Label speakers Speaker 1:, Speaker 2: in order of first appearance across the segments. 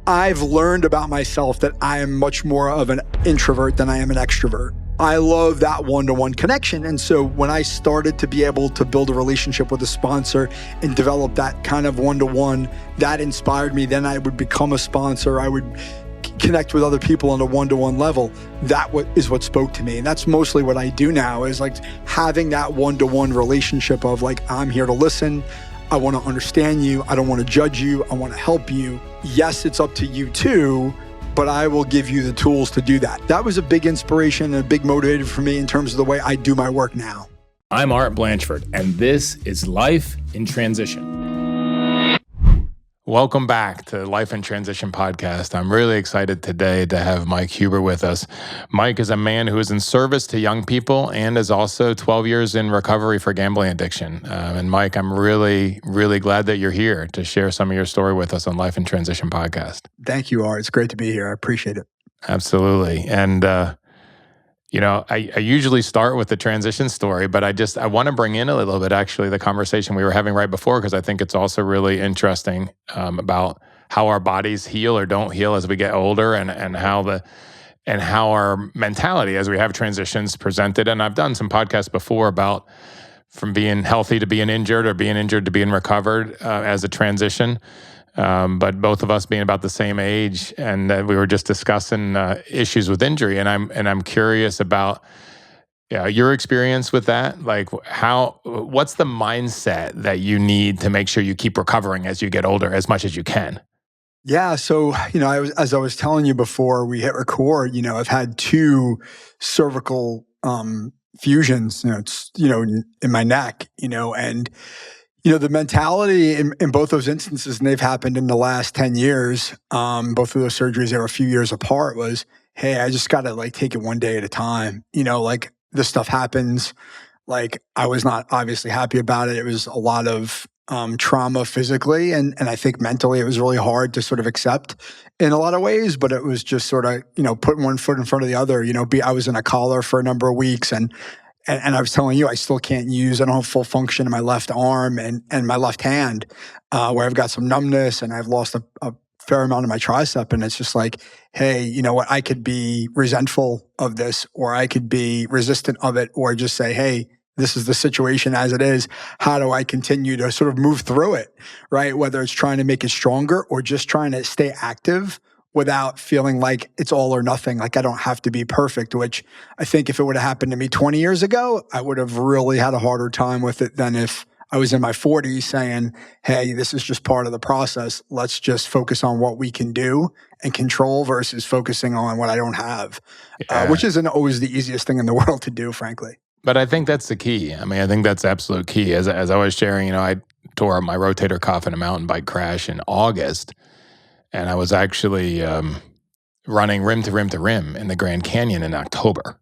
Speaker 1: I've learned about myself that I am much more of an introvert than I am an extrovert. I love that one-to-one connection. And so when I started to be able to build a relationship with a sponsor and develop that kind of one-to-one, that inspired me. Then I would become a sponsor. I would connect with other people on a one-to-one level. That is what spoke to me. And that's mostly what I do now, is like having that one-to-one relationship of like, I'm here to listen. I want to understand you. I don't want to judge you. I want to help you. Yes, it's up to you too, but I will give you the tools to do that. That was a big inspiration and a big motivator for me in terms of the way I do my work now.
Speaker 2: I'm Art Blanchford, and this is Life in Transition. Welcome back to Life in Transition podcast. I'm really excited today to have Mike Huber with us. Mike is a man who is in service to young people and is also 12 years in recovery for gambling addiction. And Mike, I'm really, really glad that you're here to share some of your story with us on Life in Transition podcast.
Speaker 1: Thank you, Art. It's great to be here. I appreciate it.
Speaker 2: Absolutely. And, I usually start with the transition story, but I want to bring in a little bit, actually, the conversation we were having right before, because I think it's also really interesting about how our bodies heal or don't heal as we get older, and how our mentality as we have transitions presented. And I've done some podcasts before about from being healthy to being injured, or being injured to being recovered as a transition. But both of us being about the same age, and we were just discussing issues with injury, and I'm curious about your experience with that. Like, what's the mindset that you need to make sure you keep recovering as you get older as much as you can?
Speaker 1: Yeah. So, as I was telling you before we hit record, I've had 2 cervical fusions, in my neck, and the mentality in both those instances, and they've happened in the last 10 years, both of those surgeries, they were a few years apart, was, hey, I just got to like take it one day at a time. Like this stuff happens. Like I was not obviously happy about it. It was a lot of trauma physically. And I think mentally it was really hard to sort of accept in a lot of ways, but it was just sort of, putting one foot in front of the other. I was in a collar for a number of weeks, and I was telling you, I still can't use, I don't have full function in my left arm and my left hand, where I've got some numbness and I've lost a fair amount of my tricep. And it's just like, hey, you know what? I could be resentful of this, or I could be resistant of it, or just say, hey, this is the situation as it is. How do I continue to sort of move through it, right? Whether it's trying to make it stronger or just trying to stay active without feeling like it's all or nothing, like I don't have to be perfect, which I think if it would have happened to me 20 years ago, I would have really had a harder time with it than if I was in my 40s saying, hey, this is just part of the process. Let's just focus on what we can do and control versus focusing on what I don't have, which isn't always the easiest thing in the world to do, frankly.
Speaker 2: But I think that's the key. I mean, I think that's absolute key. As I was sharing, I tore up my rotator cuff in a mountain bike crash in August. And I was actually running rim to rim to rim in the Grand Canyon in October.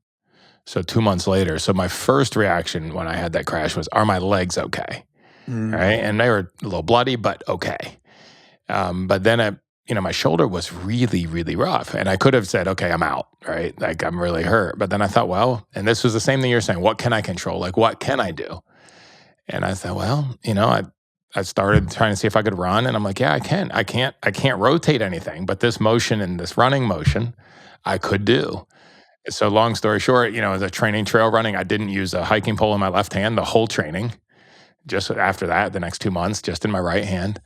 Speaker 2: So 2 months later. So my first reaction when I had that crash was, are my legs okay? Right? And they were a little bloody, but okay. But then, my shoulder was really, really rough. And I could have said, okay, I'm out, right? Like I'm really hurt. But then I thought, well, and this was the same thing you're saying, what can I control? Like, what can I do? And I thought, well, I started trying to see if I could run, and I'm like, yeah, I can. I can't rotate anything, but this motion and this running motion, I could do. So long story short, as a training trail running, I didn't use a hiking pole in my left hand the whole training. Just after that, the next 2 months, just in my right hand.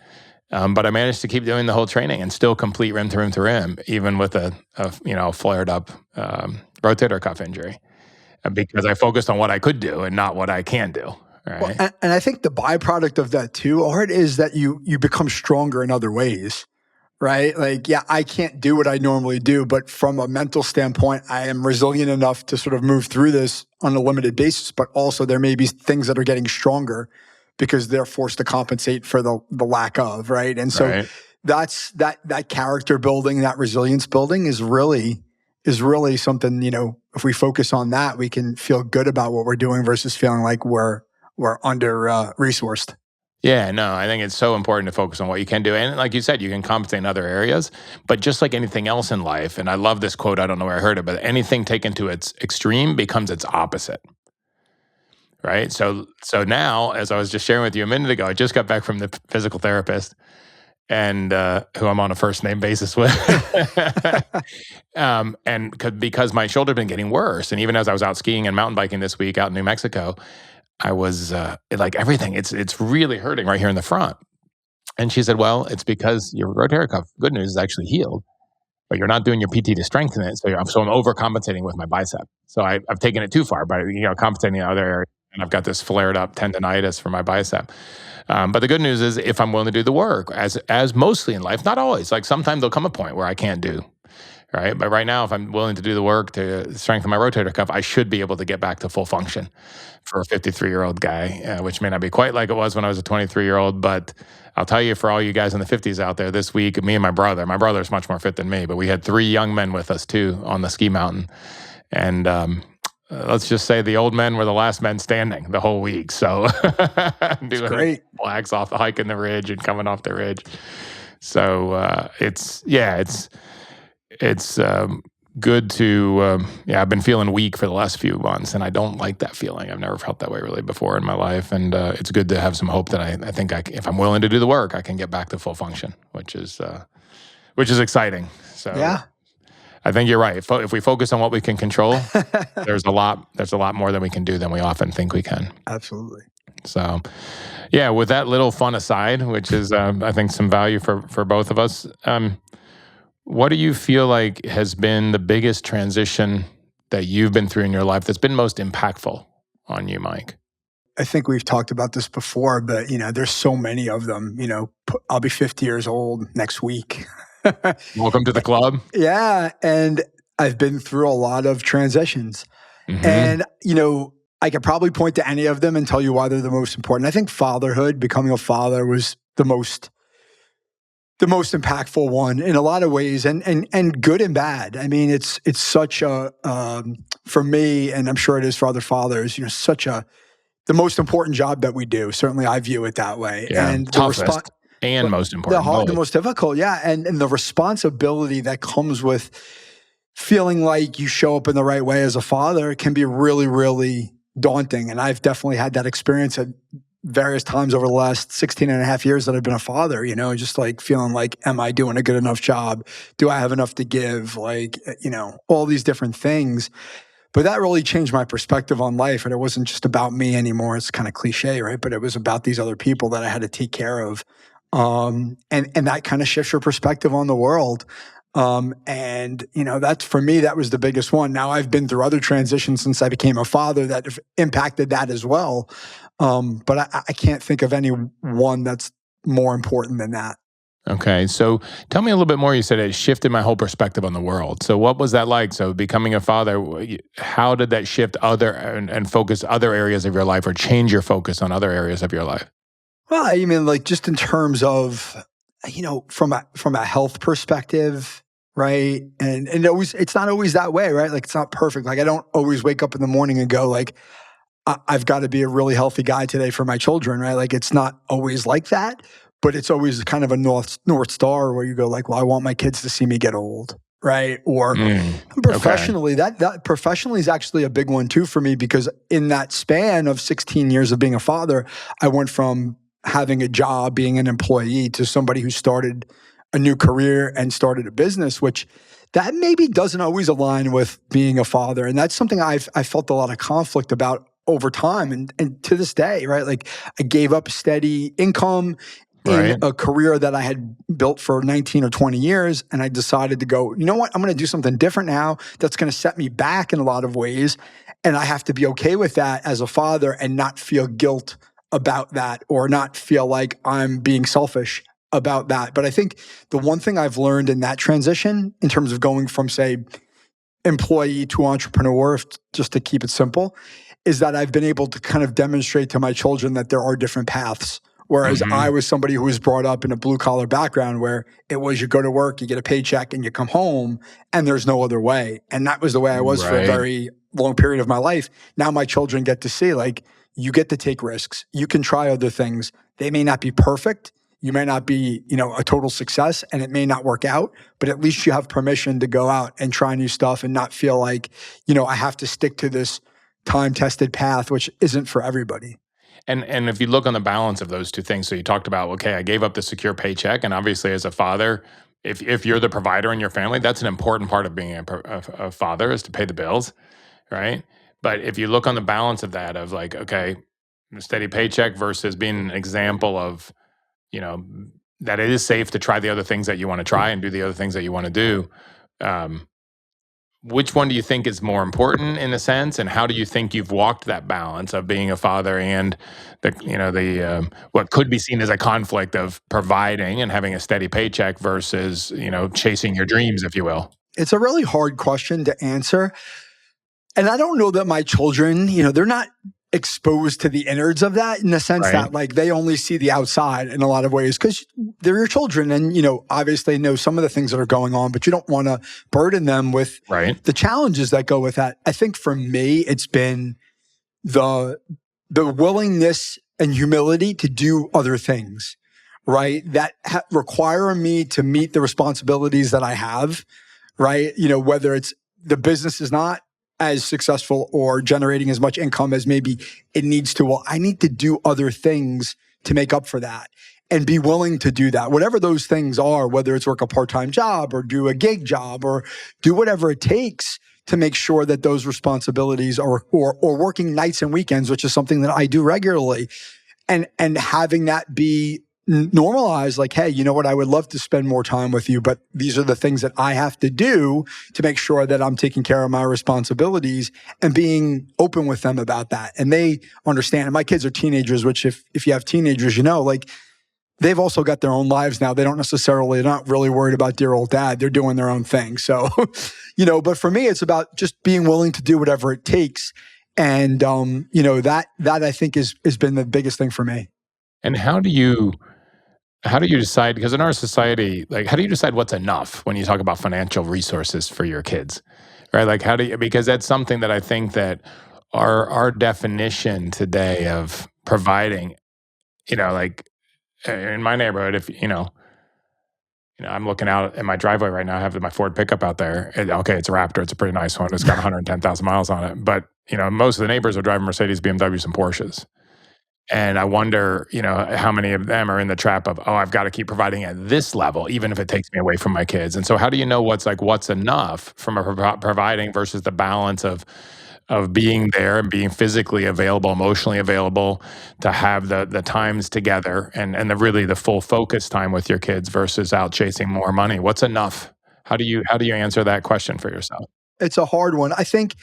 Speaker 2: But I managed to keep doing the whole training and still complete rim to rim to rim, even with a flared up rotator cuff injury, because I focused on what I could do and not what I can do. Right.
Speaker 1: Well, and I think the byproduct of that too, Art, is that you become stronger in other ways, right? Like, yeah, I can't do what I normally do, but from a mental standpoint, I am resilient enough to sort of move through this on a limited basis, but also there may be things that are getting stronger because they're forced to compensate for the lack of, right? And so that's that character building, that resilience building is really something, if we focus on that, we can feel good about what we're doing versus feeling like we're under resourced.
Speaker 2: Yeah, no, I think it's so important to focus on what you can do. And like you said, you can compensate in other areas, but just like anything else in life, and I love this quote, I don't know where I heard it, but anything taken to its extreme becomes its opposite. Right? So now, as I was just sharing with you a minute ago, I just got back from the physical therapist, and who I'm on a first name basis with. Because my shoulder had been getting worse. And even as I was out skiing and mountain biking this week out in New Mexico, I was like everything, it's really hurting right here in the front. And she said, well, it's because your rotator cuff, good news, is actually healed, but you're not doing your PT to strengthen it. So I'm overcompensating with my bicep. So I've taken it too far by compensating in other areas, and I've got this flared up tendonitis for my bicep. But the good news is, if I'm willing to do the work, as mostly in life, not always. Like sometimes there'll come a point where I can't do. Right. But right now, if I'm willing to do the work to strengthen my rotator cuff, I should be able to get back to full function for a 53-year-old guy, which may not be quite like it was when I was a 23-year-old. But I'll tell you, for all you guys in the 50s out there, this week, me and my brother's much more fit than me, but we had 3 young men with us too on the ski mountain. And let's just say the old men were the last men standing the whole week. So doing
Speaker 1: great.
Speaker 2: blacks off the hike in the ridge and coming off the ridge. So it's good to, I've been feeling weak for the last few months, and I don't like that feeling. I've never felt that way really before in my life. And it's good to have some hope that I think if I'm willing to do the work, I can get back to full function, which is exciting. So
Speaker 1: Yeah.
Speaker 2: I think you're right. If we focus on what we can control, there's a lot more than we can do than we often think we can.
Speaker 1: Absolutely.
Speaker 2: So, yeah, with that little fun aside, which is, I think, some value for both of us, what do you feel like has been the biggest transition that you've been through in your life that's been most impactful on you, Mike?
Speaker 1: I think we've talked about this before, but there's so many of them. I'll be 50 years old next week.
Speaker 2: Welcome to the club.
Speaker 1: Yeah, and I've been through a lot of transitions.
Speaker 2: Mm-hmm.
Speaker 1: And I could probably point to any of them and tell you why they're the most important. I think fatherhood, becoming a father, was the most impactful one in a lot of ways, and good and bad. I mean, it's such a for me, and I'm sure it is for other fathers, the most important job that we do. Certainly, I view it that way.
Speaker 2: Yeah,
Speaker 1: and
Speaker 2: toughest and most important,
Speaker 1: the most difficult. Yeah, and the responsibility that comes with feeling like you show up in the right way as a father can be really, really daunting. And I've definitely had that experience at various times over the last 16 and a half years that I've been a father, just like feeling like, am I doing a good enough job? Do I have enough to give? Like, all these different things. But that really changed my perspective on life. And it wasn't just about me anymore. It's kind of cliche, right? But it was about these other people that I had to take care of. And that kind of shifts your perspective on the world. That's, for me, that was the biggest one. Now I've been through other transitions since I became a father that have impacted that as well. But I can't think of any one that's more important than that.
Speaker 2: Okay, so tell me a little bit more. You said it shifted my whole perspective on the world. So what was that like? So becoming a father, how did that shift and focus other areas of your life, or change your focus on other areas of your life?
Speaker 1: Well, I mean, like, just in terms of, from a health perspective, right? And it's not always that way, right? Like, it's not perfect. Like, I don't always wake up in the morning and go like, I've got to be a really healthy guy today for my children, right? Like, it's not always like that, but it's always kind of a North Star where you go like, well, I want my kids to see me get old, right? Or professionally, that professionally is actually a big one too for me, because in that span of 16 years of being a father, I went from having a job, being an employee, to somebody who started a new career and started a business, which that maybe doesn't always align with being a father. And that's something I felt a lot of conflict about over time, and to this day, right? Like, I gave up steady income in a career that I had built for 19 or 20 years, and I decided to go, you know what? I'm going to do something different now that's going to set me back in a lot of ways, and I have to be okay with that as a father and not feel guilt about that, or not feel like I'm being selfish about that. But I think the one thing I've learned in that transition, in terms of going from, say, employee to entrepreneur, just to keep it simple, is that I've been able to kind of demonstrate to my children that there are different paths. Whereas I was somebody who was brought up in a blue collar background where it was, you go to work, you get a paycheck, and you come home, and there's no other way. And that was the way I was for a very long period of my life. Now my children get to see, like, you get to take risks. You can try other things. They may not be perfect. You may not be, a total success, and it may not work out, but at least you have permission to go out and try new stuff and not feel like, I have to stick to this time-tested path, which isn't for everybody.
Speaker 2: And if you look on the balance of those two things, so you talked about, okay, I gave up the secure paycheck, and obviously as a father, if you're the provider in your family, that's an important part of being a father, is to pay the bills, right? But if you look on the balance of that, of like, okay, a steady paycheck versus being an example of, you know, that it is safe to try the other things that you want to try and do the other things that you want to do. Um, which one do you think is more important in a sense, and how do you think you've walked that balance of being a father and the what could be seen as a conflict of providing and having a steady paycheck versus chasing your dreams, if you will?
Speaker 1: It's a really hard question to answer. And I don't know that my children, they're not exposed to the innards of that, in the sense
Speaker 2: Right,
Speaker 1: that like they only see the outside in a lot of ways, because they're your children, and obviously know some of the things that are going on, but you don't want to burden them with
Speaker 2: right,
Speaker 1: the challenges that go with that. I think for me, it's been the willingness and humility to do other things, right? That require me to meet the responsibilities that I have, right? Whether it's the business is not as successful or generating as much income as maybe it needs to. Well, I need to do other things to make up for that, and be willing to do that. Whatever those things are, whether it's work a part-time job or do a gig job or do whatever it takes to make sure that those responsibilities are, or working nights and weekends, which is something that I do regularly, and having that be normalized, like, hey, you know what, I would love to spend more time with you, but these are the things that I have to do to make sure that I'm taking care of my responsibilities, and being open with them about that. And they understand. And my kids are teenagers, which if you have teenagers, like they've also got their own lives now. They're not really worried about dear old dad. They're doing their own thing. So, but for me, it's about just being willing to do whatever it takes. And, that I think has been the biggest thing for me.
Speaker 2: and how do you decide, because in our society, like, how do you decide what's enough when you talk about financial resources for your kids, right? Like, how do you, because that's something that I think that our definition today of providing, like, in my neighborhood, if I'm looking out in my driveway right now. I have my Ford pickup out there. Okay, it's a Raptor. It's a pretty nice one. It's got 110,000 miles on it. But most of the neighbors are driving Mercedes, BMWs, and Porsches. And I wonder, how many of them are in the trap of, oh, I've got to keep providing at this level, even if it takes me away from my kids. And so, how do you know what's enough from providing versus the balance of being there and being physically available, emotionally available, to have the times together, and the full focus time with your kids versus out chasing more money? What's enough? How do you answer that question for yourself?
Speaker 1: It's a hard one. I think,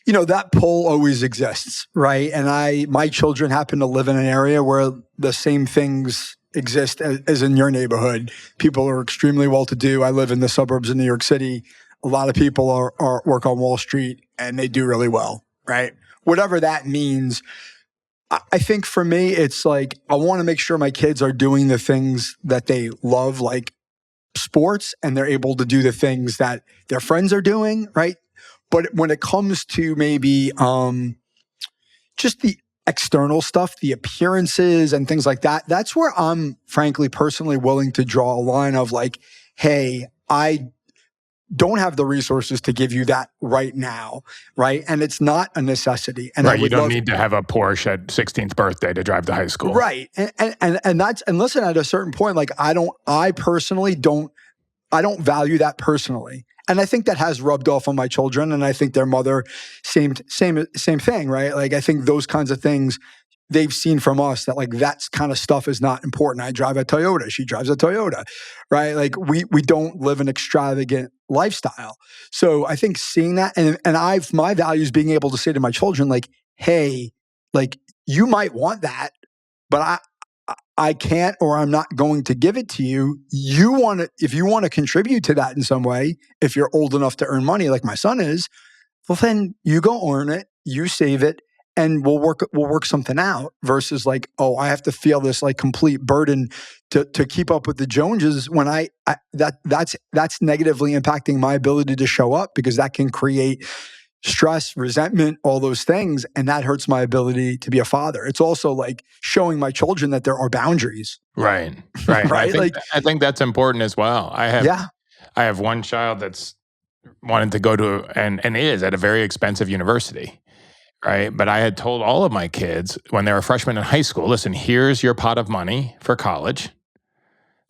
Speaker 1: that pull always exists, right? And my children happen to live in an area where the same things exist as in your neighborhood. People are extremely well to do. I live in the suburbs of New York City. A lot of people are work on Wall Street, and they do really well, right? Whatever that means. I think for me, it's like, I want to make sure my kids are doing the things that they love, like sports, and they're able to do the things that their friends are doing, right? But when it comes to maybe just the external stuff, the appearances and things like that, that's where I'm frankly personally willing to draw a line of like, hey, I don't have the resources to give you that right now, right? And it's not a necessity. And I
Speaker 2: Right, you
Speaker 1: would
Speaker 2: don't
Speaker 1: love,
Speaker 2: need to have a Porsche at 16th birthday to drive to high school.
Speaker 1: right. And listen, at a certain point, like I personally don't value that personally. And I think that has rubbed off on my children, and I think their mother, same thing, right? Like, I think those kinds of things they've seen from us, that like that kind of stuff is not important. I drive a Toyota, she drives a Toyota, right? Like we don't live an extravagant lifestyle. So I think seeing that, and my values being able to say to my children, like, hey, like, you might want that, but I can't, or I'm not going to give it to you. If you want to contribute to that in some way, if you're old enough to earn money like my son is, well, then you go earn it, you save it, and we'll work something out, versus like, oh, I have to feel this like complete burden to keep up with the Joneses, when that's negatively impacting my ability to show up, because that can create stress, resentment, all those things. And that hurts my ability to be a father. It's also like showing my children that there are boundaries,
Speaker 2: Right, right, and I
Speaker 1: right?
Speaker 2: think
Speaker 1: Like,
Speaker 2: I think that's important as well.
Speaker 1: yeah,
Speaker 2: I have one child that's wanted to go to, and is at a very expensive university, right? But I had told all of my kids when they were freshmen in high school, listen, here's your pot of money for college.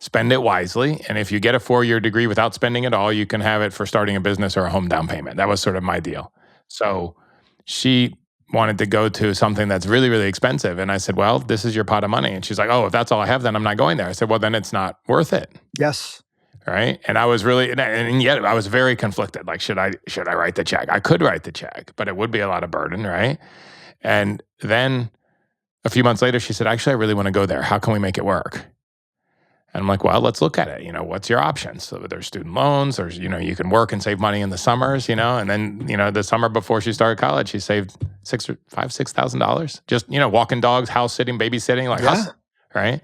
Speaker 2: Spend it wisely. And if you get a 4-year degree without spending it all, you can have it for starting a business or a home down payment. That was sort of my deal. So she wanted to go to something that's really, really expensive. And I said, well, this is your pot of money. And she's like, oh, if that's all I have, then I'm not going there. I said, well, then it's not worth it.
Speaker 1: Yes.
Speaker 2: Right. And I was really, and yet I was very conflicted. Like, should I write the check? I could write the check, but it would be a lot of burden. Right. And then a few months later, she said, actually, I really want to go there. How can we make it work? And I'm like, well, let's look at it. What's your options? So there's student loans. There's, you can work and save money in the summers, and then, the summer before she started college, she saved $6,000, just, walking dogs, house sitting, babysitting, like hustle, right?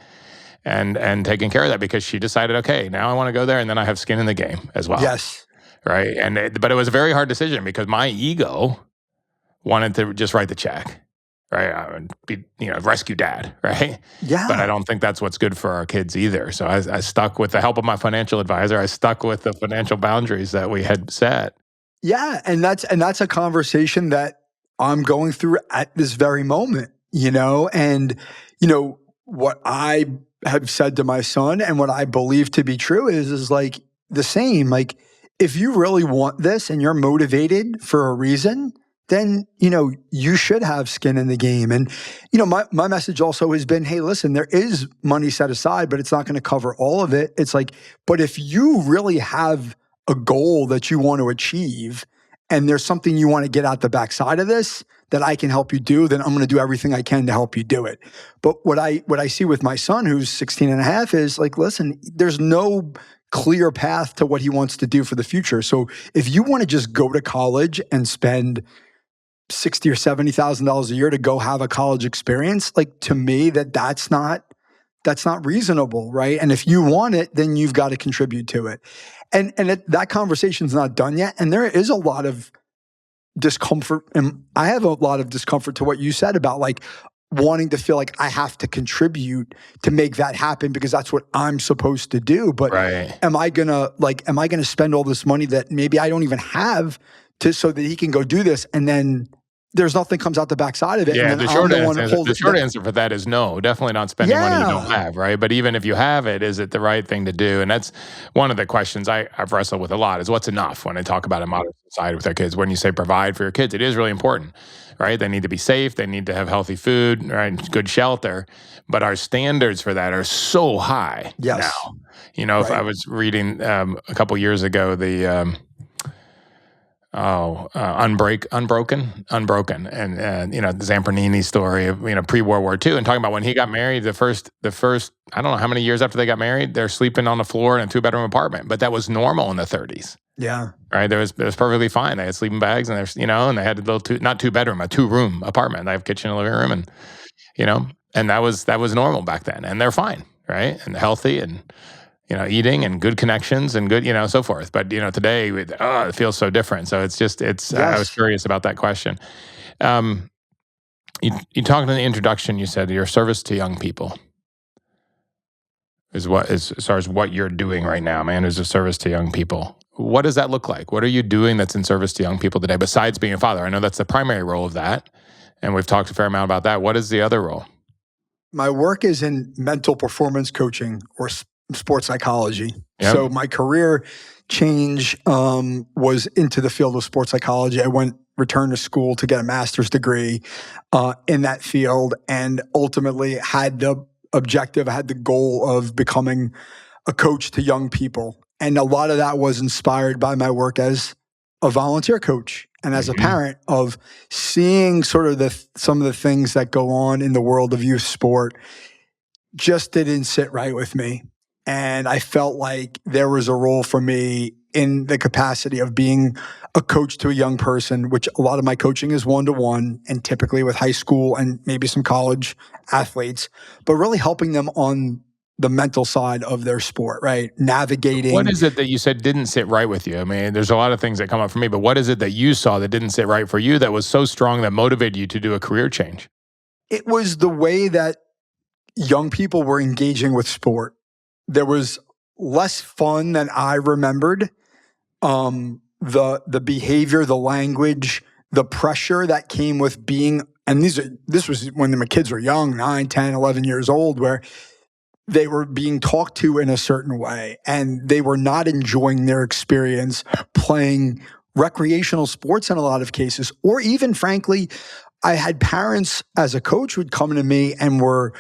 Speaker 2: And taking care of that because she decided, okay, now I want to go there. And then I have skin in the game as well.
Speaker 1: Yes.
Speaker 2: Right. But it was a very hard decision because my ego wanted to just write the check. Right, and be rescue dad, right?
Speaker 1: Yeah.
Speaker 2: But I don't think that's what's good for our kids either. So I stuck with the help of my financial advisor. I stuck with the financial boundaries that we had set.
Speaker 1: Yeah, and that's a conversation that I'm going through at this very moment. And what I have said to my son and what I believe to be true is like the same. Like if you really want this and you're motivated for a reason, then, you should have skin in the game. And, my message also has been, hey, listen, there is money set aside, but it's not going to cover all of it. It's like, but if you really have a goal that you want to achieve and there's something you want to get out the backside of this that I can help you do, then I'm going to do everything I can to help you do it. But what I see with my son, who's 16 and a half, is like, listen, there's no clear path to what he wants to do for the future. So if you want to just go to college and spend $60,000 or $70,000 a year to go have a college experience, like to me, that's not reasonable, right? And if you want it, then you've got to contribute to it. And that conversation's not done yet. And there is a lot of discomfort, and I have a lot of discomfort to what you said about like wanting to feel like I have to contribute to make that happen because that's what I'm supposed to do. But
Speaker 2: right.
Speaker 1: am I gonna spend all this money that maybe I don't even have so that he can go do this, and then there's nothing comes out the backside of it?
Speaker 2: Yeah,
Speaker 1: and then
Speaker 2: the short answer for that is no, definitely not spending money you don't have, right? But even if you have it, is it the right thing to do? And that's one of the questions I've wrestled with a lot is what's enough when I talk about a modern society with our kids. When you say provide for your kids, it is really important, right? They need to be safe. They need to have healthy food, right? Good shelter. But our standards for that are so high now. If I was reading a couple years ago, the Unbroken, and the Zampernini story of pre-World War II, and talking about when he got married, the first I don't know how many years after they got married, they're sleeping on the floor in a 2-bedroom apartment, but that was normal in the 30s.
Speaker 1: Yeah,
Speaker 2: right. It was perfectly fine. They had sleeping bags, and there's and they had a little not 2-bedroom, a 2-room apartment. They have kitchen and living room, and and that was normal back then, and they're fine, right, and healthy, and eating and good connections and good, so forth. But, today it feels so different. So I was curious about that question. You talked in the introduction, you said your service to young people is as far as what you're doing right now, man, is a service to young people. What does that look like? What are you doing that's in service to young people today besides being a father? I know that's the primary role of that. And we've talked a fair amount about that. What is the other role?
Speaker 1: My work is in mental performance coaching or sports psychology. Yep. So my career change was into the field of sports psychology. I returned to school to get a master's degree in that field, and ultimately had the objective, I had the goal of becoming a coach to young people. And a lot of that was inspired by my work as a volunteer coach and as a parent, of seeing sort of some of the things that go on in the world of youth sport just didn't sit right with me. And I felt like there was a role for me in the capacity of being a coach to a young person, which a lot of my coaching is one-to-one, and typically with high school and maybe some college athletes, but really helping them on the mental side of their sport, right? Navigating.
Speaker 2: What is it that you said didn't sit right with you? I mean, there's a lot of things that come up for me, but what is it that you saw that didn't sit right for you that was so strong that motivated you to do a career change?
Speaker 1: It was the way that young people were engaging with sport. There was less fun than I remembered. The behavior, the language, the pressure that came with being, and this was when the kids were young, 9, 10, 11 years old, where they were being talked to in a certain way and they were not enjoying their experience playing recreational sports in a lot of cases. Or even, frankly, I had parents as a coach who would come to me and were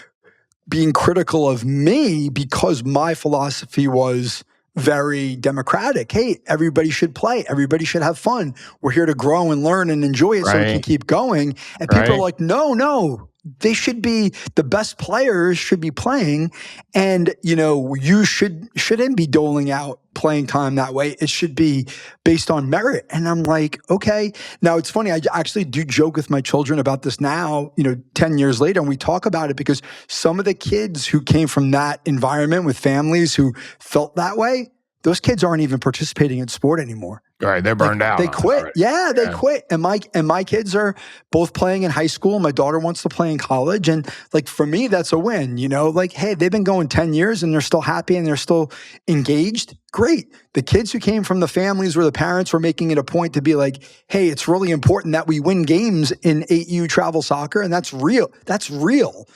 Speaker 1: being critical of me because my philosophy was very democratic. Hey, everybody should play. Everybody should have fun. We're here to grow and learn and enjoy it so it can
Speaker 2: Right.
Speaker 1: keep going. And people are
Speaker 2: Right.
Speaker 1: like, no, they should be, the best players should be playing. And, you shouldn't be doling out playing time that way. It should be based on merit. And I'm like, okay. Now it's funny. I actually do joke with my children about this now, 10 years later, and we talk about it because some of the kids who came from that environment with families who felt that way, those kids aren't even participating in sport anymore.
Speaker 2: Right. They're burned out.
Speaker 1: They quit.
Speaker 2: Already.
Speaker 1: Yeah, they quit. And my kids are both playing in high school. My daughter wants to play in college. And for me, that's a win, hey, they've been going 10 years and they're still happy and they're still engaged. Great. The kids who came from the families where the parents were making it a point to be like, hey, it's really important that we win games in 8U travel soccer. And that's real. That's real.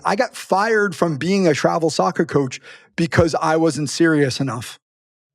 Speaker 1: I got fired from being a travel soccer coach because I wasn't serious enough.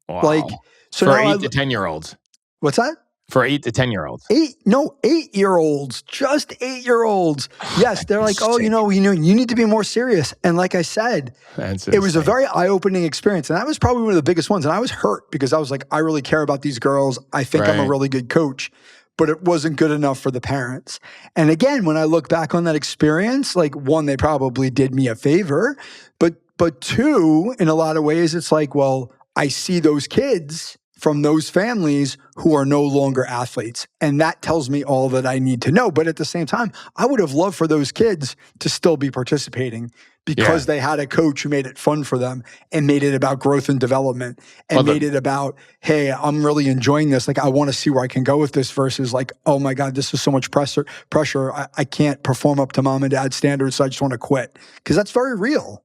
Speaker 2: Wow.
Speaker 1: So
Speaker 2: for
Speaker 1: now
Speaker 2: 8 to 10-year-olds.
Speaker 1: What's that?
Speaker 2: For 8 to 10-year-olds.
Speaker 1: 8-year-olds, just 8-year-olds. Yes, they're like, oh, you need to be more serious. And like I said, it was a very eye-opening experience. And that was probably one of the biggest ones. And I was hurt because I was like, I really care about these girls. I think I'm a really good coach. But it wasn't good enough for the parents. And again, when I look back on that experience, one, they probably did me a favor. But two, in a lot of ways, it's like, well, I see those kids from those families who are no longer athletes. And that tells me all that I need to know. But at the same time, I would have loved for those kids to still be participating because they had a coach who made it fun for them and made it about growth and development and made it about, hey, I'm really enjoying this. I want to see where I can go with this versus oh my God, this is so much pressure. I can't perform up to mom and dad's standards. So I just want to quit, because that's very real.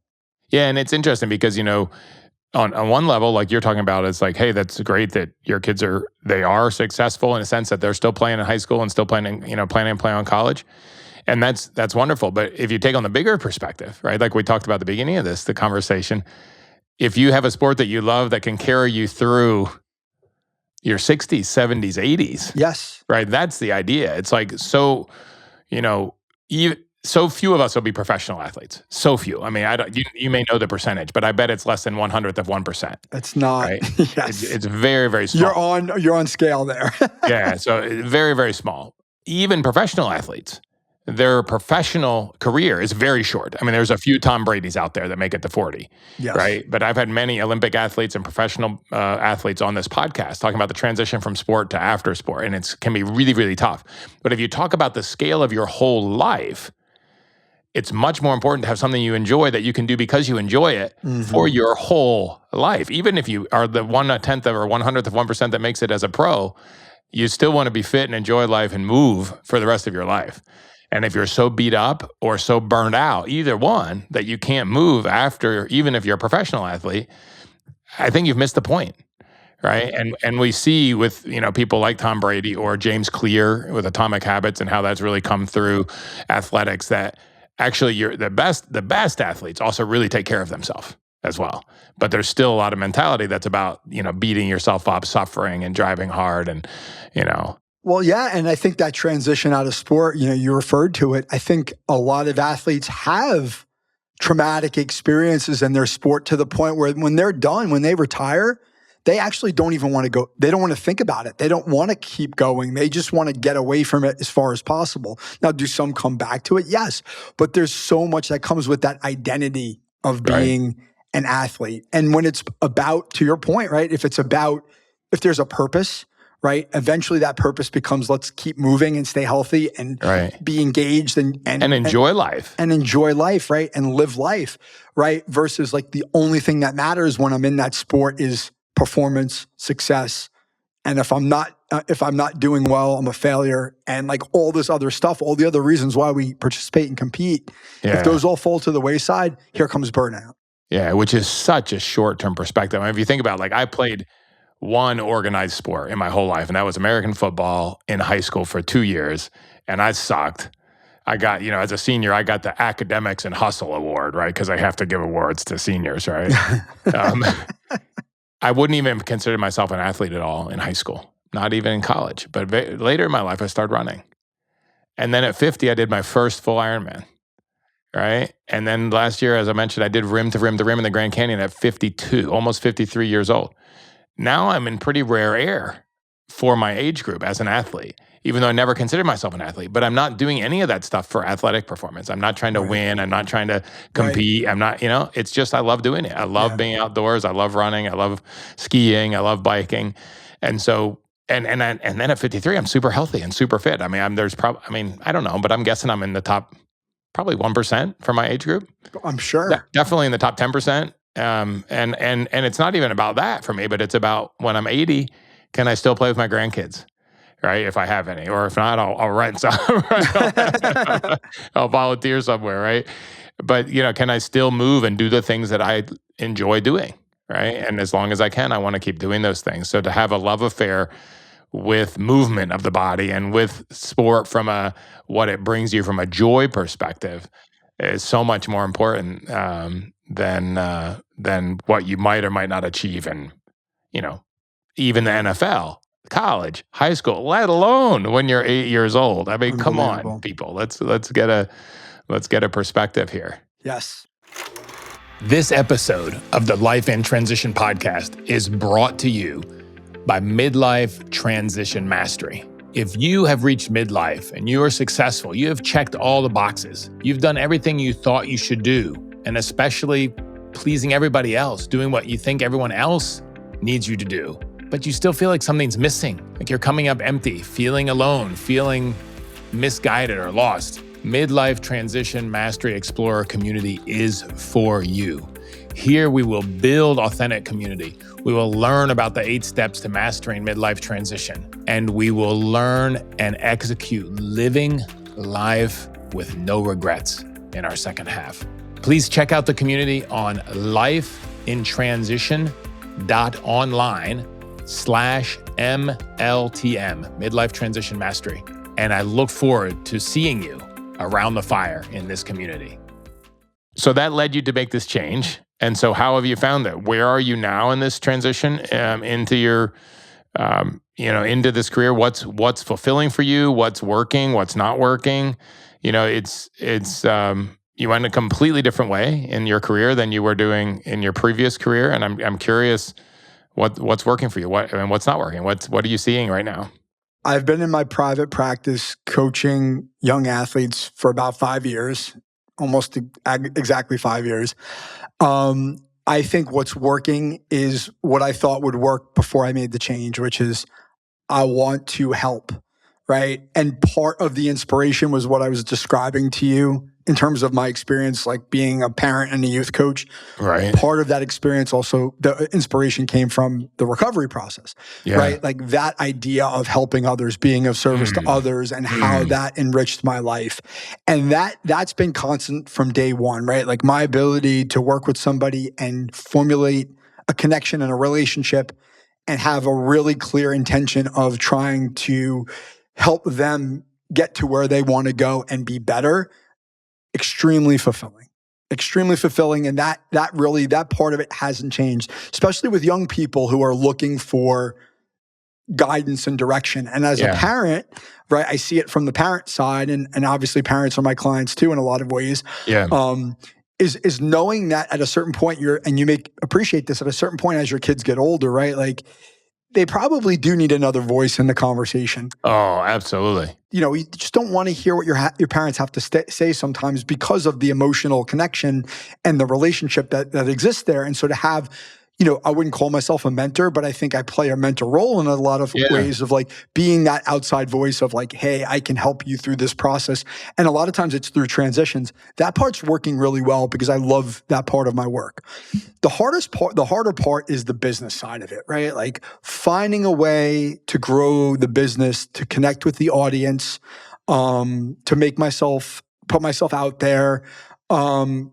Speaker 2: Yeah. And it's interesting because, on one level, like you're talking about, it's like, hey, that's great that your kids are successful in a sense that they're still playing in high school and still planning to play on college. And that's wonderful. But if you take on the bigger perspective, right? Like we talked about at the beginning of the conversation, if you have a sport that you love that can carry you through your 60s, 70s, 80s.
Speaker 1: Yes.
Speaker 2: Right. That's the idea. It's like, so few of us will be professional athletes. So few. I mean, you may know the percentage, but I bet it's less than 1/100%.
Speaker 1: It's not.
Speaker 2: Right?
Speaker 1: Yes.
Speaker 2: It's very, very small.
Speaker 1: You're on scale there.
Speaker 2: Yeah. So very, very small. Even professional athletes, their professional career is very short. I mean, there's a few Tom Brady's out there that make it to 40,
Speaker 1: yes.
Speaker 2: Right? But I've had many Olympic athletes and professional athletes on this podcast talking about the transition from sport to after sport, and it can be really, really tough. But if you talk about the scale of your whole life, it's much more important to have something you enjoy that you can do because you enjoy it for your whole life. Even if you are the 1/10 or 1/100% that makes it as a pro, you still want to be fit and enjoy life and move for the rest of your life. And if you're so beat up or so burned out, either one, that you can't move after, even if you're a professional athlete, I think you've missed the point, right? And we see with people like Tom Brady or James Clear with Atomic Habits and how that's really come through athletics, that actually you're the best athletes also really take care of themselves as well. But there's still a lot of mentality that's about beating yourself up, suffering, and driving hard, and
Speaker 1: Well, yeah, and I think that transition out of sport, you referred to it. I think a lot of athletes have traumatic experiences in their sport to the point where when they're done, when they retire, they actually don't even want to go. They don't want to think about it. They don't want to keep going. They just want to get away from it as far as possible. Now, do some come back to it? Yes. But there's so much that comes with that identity of being an athlete. And when it's about, to your point, right? If there's a purpose, right? Eventually that purpose becomes, let's keep moving and stay healthy and be engaged and
Speaker 2: enjoy life.
Speaker 1: And enjoy life, right? And live life, right? Versus the only thing that matters when I'm in that sport is performance, success. And if I'm not doing well, I'm a failure. And all this other stuff, all the other reasons why we participate and compete, if those all fall to the wayside, here comes burnout.
Speaker 2: Yeah, which is such a short-term perspective. I mean, if you think about I played one organized sport in my whole life, and that was American football in high school for 2 years, and I sucked. I got, as a senior, I got the academics and hustle award, right? Because I have to give awards to seniors, right? um, I wouldn't even consider myself an athlete at all in high school, not even in college. But later in my life, I started running. And then at 50, I did my first full Ironman, right? And then last year, as I mentioned, I did rim to rim to rim in the Grand Canyon at 52, almost 53 years old. Now I'm in pretty rare air for my age group as an athlete, even though I never considered myself an athlete. But I'm not doing any of that stuff for athletic performance. I'm not trying to win. I'm not trying to compete. I'm not, it's just I love doing it. I love being outdoors. I love running. I love skiing. I love biking. And so, and then at 53, I'm super healthy and super fit. I mean, I don't know, but I'm guessing I'm in the top probably 1% for my age group.
Speaker 1: I'm sure.
Speaker 2: Definitely in the top 10%. And it's not even about that for me, but it's about when I'm 80, can I still play with my grandkids, right? If I have any, or if not, I'll rent some. Right? I'll volunteer somewhere, right? But can I still move and do the things that I enjoy doing, right? And as long as I can, I want to keep doing those things. So to have a love affair with movement of the body and with sport from what it brings you from a joy perspective is so much more important than what you might or might not achieve in, even the NFL, college, high school, let alone when you're 8 years old. I mean, come on, people. Let's get a perspective here.
Speaker 1: Yes.
Speaker 2: This episode of the Life in Transition podcast is brought to you by Midlife Transition Mastery. If you have reached midlife and you are successful, you have checked all the boxes, you've done everything you thought you should do, and especially pleasing everybody else, doing what you think everyone else needs you to do, but you still feel like something's missing, like you're coming up empty, feeling alone, feeling misguided or lost. Midlife Transition Mastery Explorer community is for you. Here we will build authentic community. We will learn about the 8 steps to mastering midlife transition, and we will learn and execute living life with no regrets in our second half. Please check out the community on lifeintransition.online/MLTM, Midlife Transition Mastery. And I look forward to seeing you around the fire in this community. So that led you to make this change. And so how have you found that? Where are you now in this transition into your, into this career? What's fulfilling for you? What's working? What's not working? It's you went a completely different way in your career than you were doing in your previous career. And I'm curious what's working for you? What's not working? What are you seeing right now?
Speaker 1: I've been in my private practice coaching young athletes for about 5 years, almost exactly 5 years. I think what's working is what I thought would work before I made the change, which is I want to help, right? And part of the inspiration was what I was describing to you in terms of my experience, like being a parent and a youth coach.
Speaker 2: Right.
Speaker 1: Part of that experience also, the inspiration came from the recovery process, right? Like that idea of helping others, being of service to others, and how that enriched my life. And that's been constant from day one, right? Like my ability to work with somebody and formulate a connection and a relationship and have a really clear intention of trying to help them get to where they want to go and be better. Extremely fulfilling. And that part of it hasn't changed, especially with young people who are looking for guidance and direction. And as a parent, right, I see it from the parent side, and obviously parents are my clients too in a lot of ways. Is knowing that at a certain point you may appreciate this at a certain point as your kids get older, right? Like they probably do need another voice in the conversation.
Speaker 2: Oh, absolutely.
Speaker 1: You just don't want to hear what your parents have to say sometimes because of the emotional connection and the relationship that exists there. And so to have, I wouldn't call myself a mentor, but I think I play a mentor role in a lot of ways of like being that outside voice of like, hey, I can help you through this process. And a lot of times it's through transitions. That part's working really well because I love that part of my work. The harder part is the business side of it, right? Like finding a way to grow the business, to connect with the audience, to put myself out there, to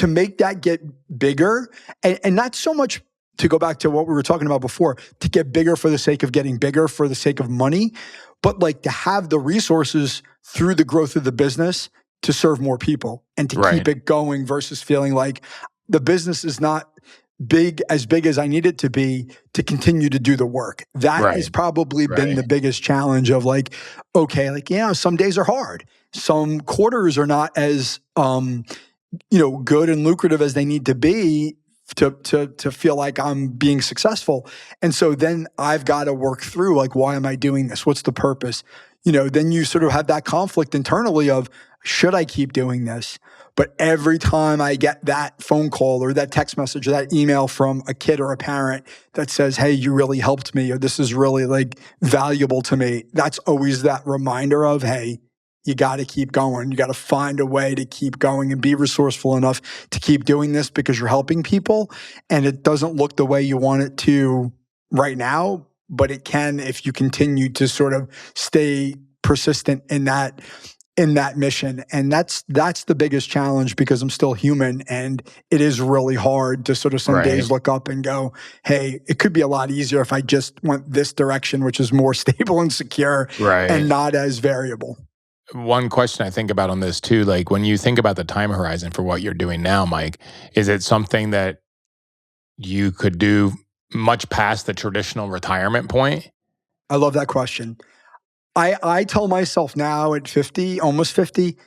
Speaker 1: make that get bigger and not so much to go back to what we were talking about before, to get bigger for the sake of getting bigger, for the sake of money, but like to have the resources through the growth of the business to serve more people and to keep
Speaker 2: Right.
Speaker 1: it going versus feeling like the business is not big as I need it to be to continue to do the work. That has
Speaker 2: Right.
Speaker 1: probably been
Speaker 2: Right.
Speaker 1: the biggest challenge of like, okay, like, some days are hard. Some quarters are not as good and lucrative as they need to be to feel like I'm being successful. And so then I've got to work through like, why am I doing this? What's the purpose? Then you sort of have that conflict internally of, should I keep doing this? But every time I get that phone call or that text message or that email from a kid or a parent that says, hey, you really helped me, or this is really like valuable to me, that's always that reminder of, hey, you got to keep going. You got to find a way to keep going and be resourceful enough to keep doing this because you're helping people. And it doesn't look the way you want it to right now, but it can if you continue to sort of stay persistent in that mission. And that's the biggest challenge because I'm still human, and it is really hard to sort of some
Speaker 2: Right.
Speaker 1: days look up and go, hey, it could be a lot easier if I just went this direction, which is more stable and secure and
Speaker 2: Right.
Speaker 1: not as variable.
Speaker 2: One question I think about on this too, like when you think about the time horizon for what you're doing now, Mike, is it something that you could do much past the traditional retirement point?
Speaker 1: I love that question. I tell myself now at 50, almost 50,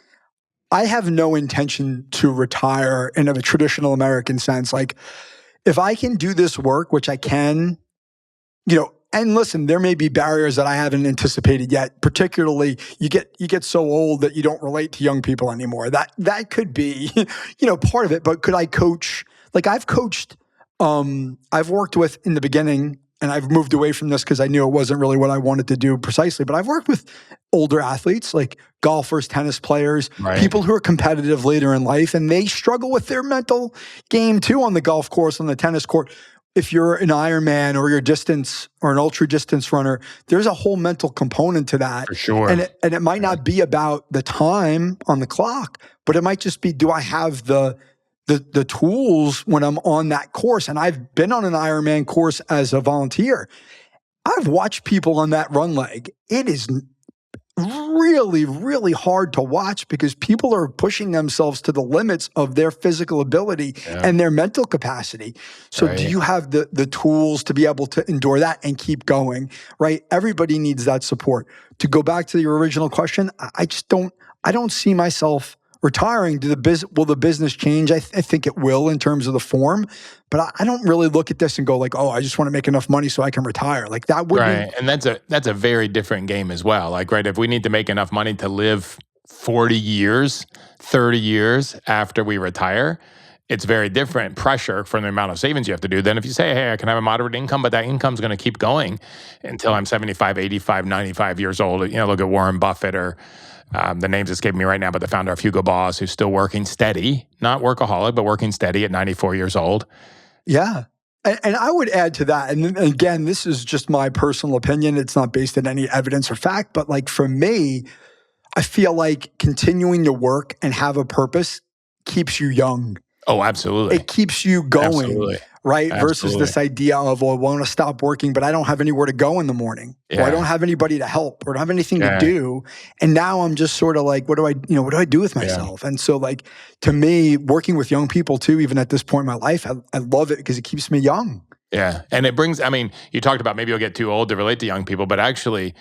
Speaker 1: I have no intention to retire in a traditional American sense. Like, if I can do this work, which I can, and listen, there may be barriers that I haven't anticipated yet. Particularly, you get so old that you don't relate to young people anymore. That could be, part of it. But could I coach? Like I've coached, I've worked with in the beginning, and I've moved away from this because I knew it wasn't really what I wanted to do precisely. But I've worked with older athletes, like golfers, tennis players,
Speaker 2: Right.
Speaker 1: people who are competitive later in life, and they struggle with their mental game too on the golf course, on the tennis court. If you're an Ironman or you're distance or an ultra distance runner, there's a whole mental component to that.
Speaker 2: For sure.
Speaker 1: And it might
Speaker 2: Yeah.
Speaker 1: not be about the time on the clock, but it might just be, do I have the tools when I'm on that course? And I've been on an Ironman course as a volunteer. I've watched people on that run leg. It is really, really hard to watch because people are pushing themselves to the limits of their physical ability
Speaker 2: Yeah.
Speaker 1: and their mental capacity. So do
Speaker 2: Right.
Speaker 1: you have the tools to be able to endure that and keep going, right? Everybody needs that support. To go back to your original question, I don't see myself retiring. Will the business change? I think it will in terms of the form, but I don't really look at this and go like, oh, I just want to make enough money so I can retire. Like that wouldn't.
Speaker 2: Right. And that's a very different game as well. Like, right, if we need to make enough money to live 40 years, 30 years after we retire, it's very different pressure from the amount of savings you have to do than if you say, hey, I can have a moderate income, but that income's going to keep going until I'm 75, 85, 95 years old. Look at Warren Buffett or the names escape me right now, but the founder of Hugo Boss, who's still working steady, not workaholic, but working steady at 94 years old.
Speaker 1: Yeah. And I would add to that, and again, this is just my personal opinion. It's not based on any evidence or fact, but like for me, I feel like continuing to work and have a purpose keeps you young.
Speaker 2: Oh, absolutely.
Speaker 1: It keeps you going,
Speaker 2: Absolutely.
Speaker 1: right? Versus
Speaker 2: Absolutely.
Speaker 1: this idea of, well, I want to stop working, but I don't have anywhere to go in the morning, or I don't
Speaker 2: Yeah.
Speaker 1: have anybody to help, or I don't have anything to
Speaker 2: Yeah.
Speaker 1: do. And now I'm just sort of like, what do I do with
Speaker 2: Yeah.
Speaker 1: myself? And so, like, to me, working with young people too, even at this point in my life, I love it because it keeps me young.
Speaker 2: Yeah. And it brings, I mean, you talked about maybe you'll get too old to relate to young people, but actually,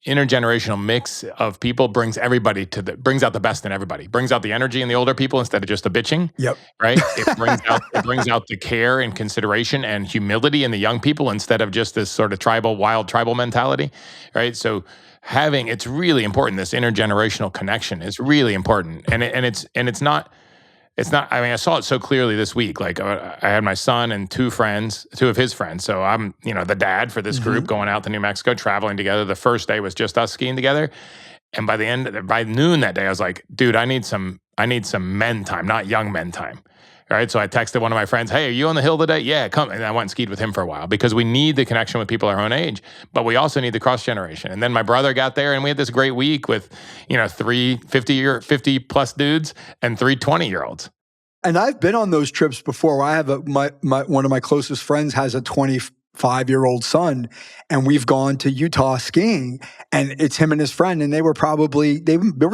Speaker 2: intergenerational mix of people brings brings out the best in everybody. Brings out the energy in the older people instead of just the bitching.
Speaker 1: Yep.
Speaker 2: Right. It brings out the care and consideration and humility in the young people instead of just this sort of wild tribal mentality. Right. So it's really important. This intergenerational connection is really important. It's not, I mean, I saw it so clearly this week. Like, I had my son and two of his friends. So I'm, the dad for this group going out to New Mexico, traveling together. The first day was just us skiing together. And by noon that day, I was like, dude, I need some men time, not young men time. All right. So I texted one of my friends, hey, are you on the hill today? Yeah, come. And I went and skied with him for a while because we need the connection with people our own age, but we also need the cross generation. And then my brother got there and we had this great week with, three 50 plus dudes and three 20-year-olds.
Speaker 1: And I've been on those trips before where I have one of my closest friends has a 25-year-old son, and we've gone to Utah skiing, and it's him and his friend, and they were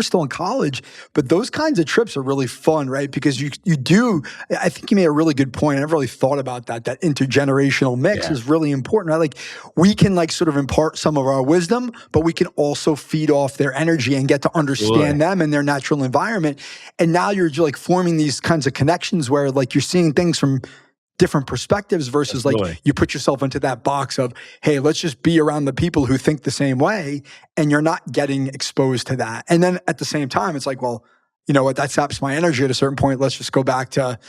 Speaker 1: still in college, but those kinds of trips are really fun, right? Because I think you made a really good point. I never really thought about that intergenerational mix
Speaker 2: Yeah,
Speaker 1: is really important, right? Like we can like sort of impart some of our wisdom, but we can also feed off their energy and get to
Speaker 2: absolutely.
Speaker 1: understand them and their natural environment. And now you're like forming these kinds of connections where like you're seeing things from different perspectives versus like
Speaker 2: Absolutely.
Speaker 1: you put yourself into that box of, hey, let's just be around the people who think the same way. And you're not getting exposed to that. And then at the same time, it's like, well, you know what, that saps my energy at a certain point. Let's just go back to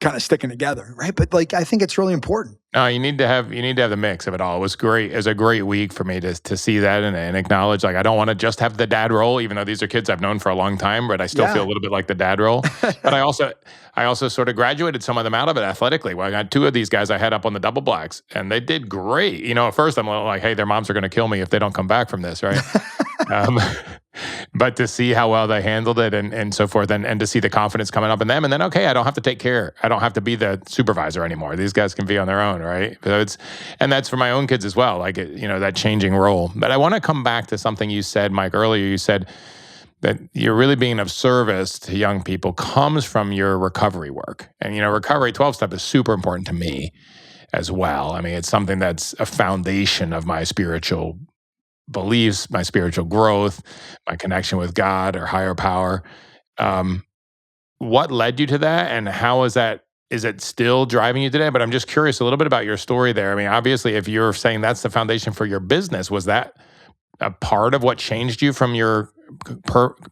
Speaker 1: kind of sticking together. Right. But like, I think it's really important.
Speaker 2: No, you need to have the mix of it all. It was great. It was a great week for me to see that and acknowledge like I don't want to just have the dad role, even though these are kids I've known for a long time, but I still feel
Speaker 1: Yeah.
Speaker 2: a little bit like the dad role. But I also sort of graduated some of them out of it athletically. Well, I got two of these guys I had up on the double blacks, and they did great. You know, at first I'm like, hey, their moms are going to kill me if they don't come back from this, right? Um, but to see how well they handled it and so forth, and to see the confidence coming up in them, and then okay, I don't have to take care. I don't have to be the supervisor anymore. These guys can be on their own, right? So and that's for my own kids as well. Like you know, that changing role. But I want to come back to something you said, Mike, earlier. You said that you're really being of service to young people comes from your recovery work, and you know, recovery 12 step is super important to me as well. I mean, it's something that's a foundation of my spiritual beliefs, my spiritual growth, my connection with God or higher power. Um, what led you to that, and how is that? Is it still driving you today? But I'm just curious a little bit about your story there. I mean, obviously, if you're saying that's the foundation for your business, was that a part of what changed you from your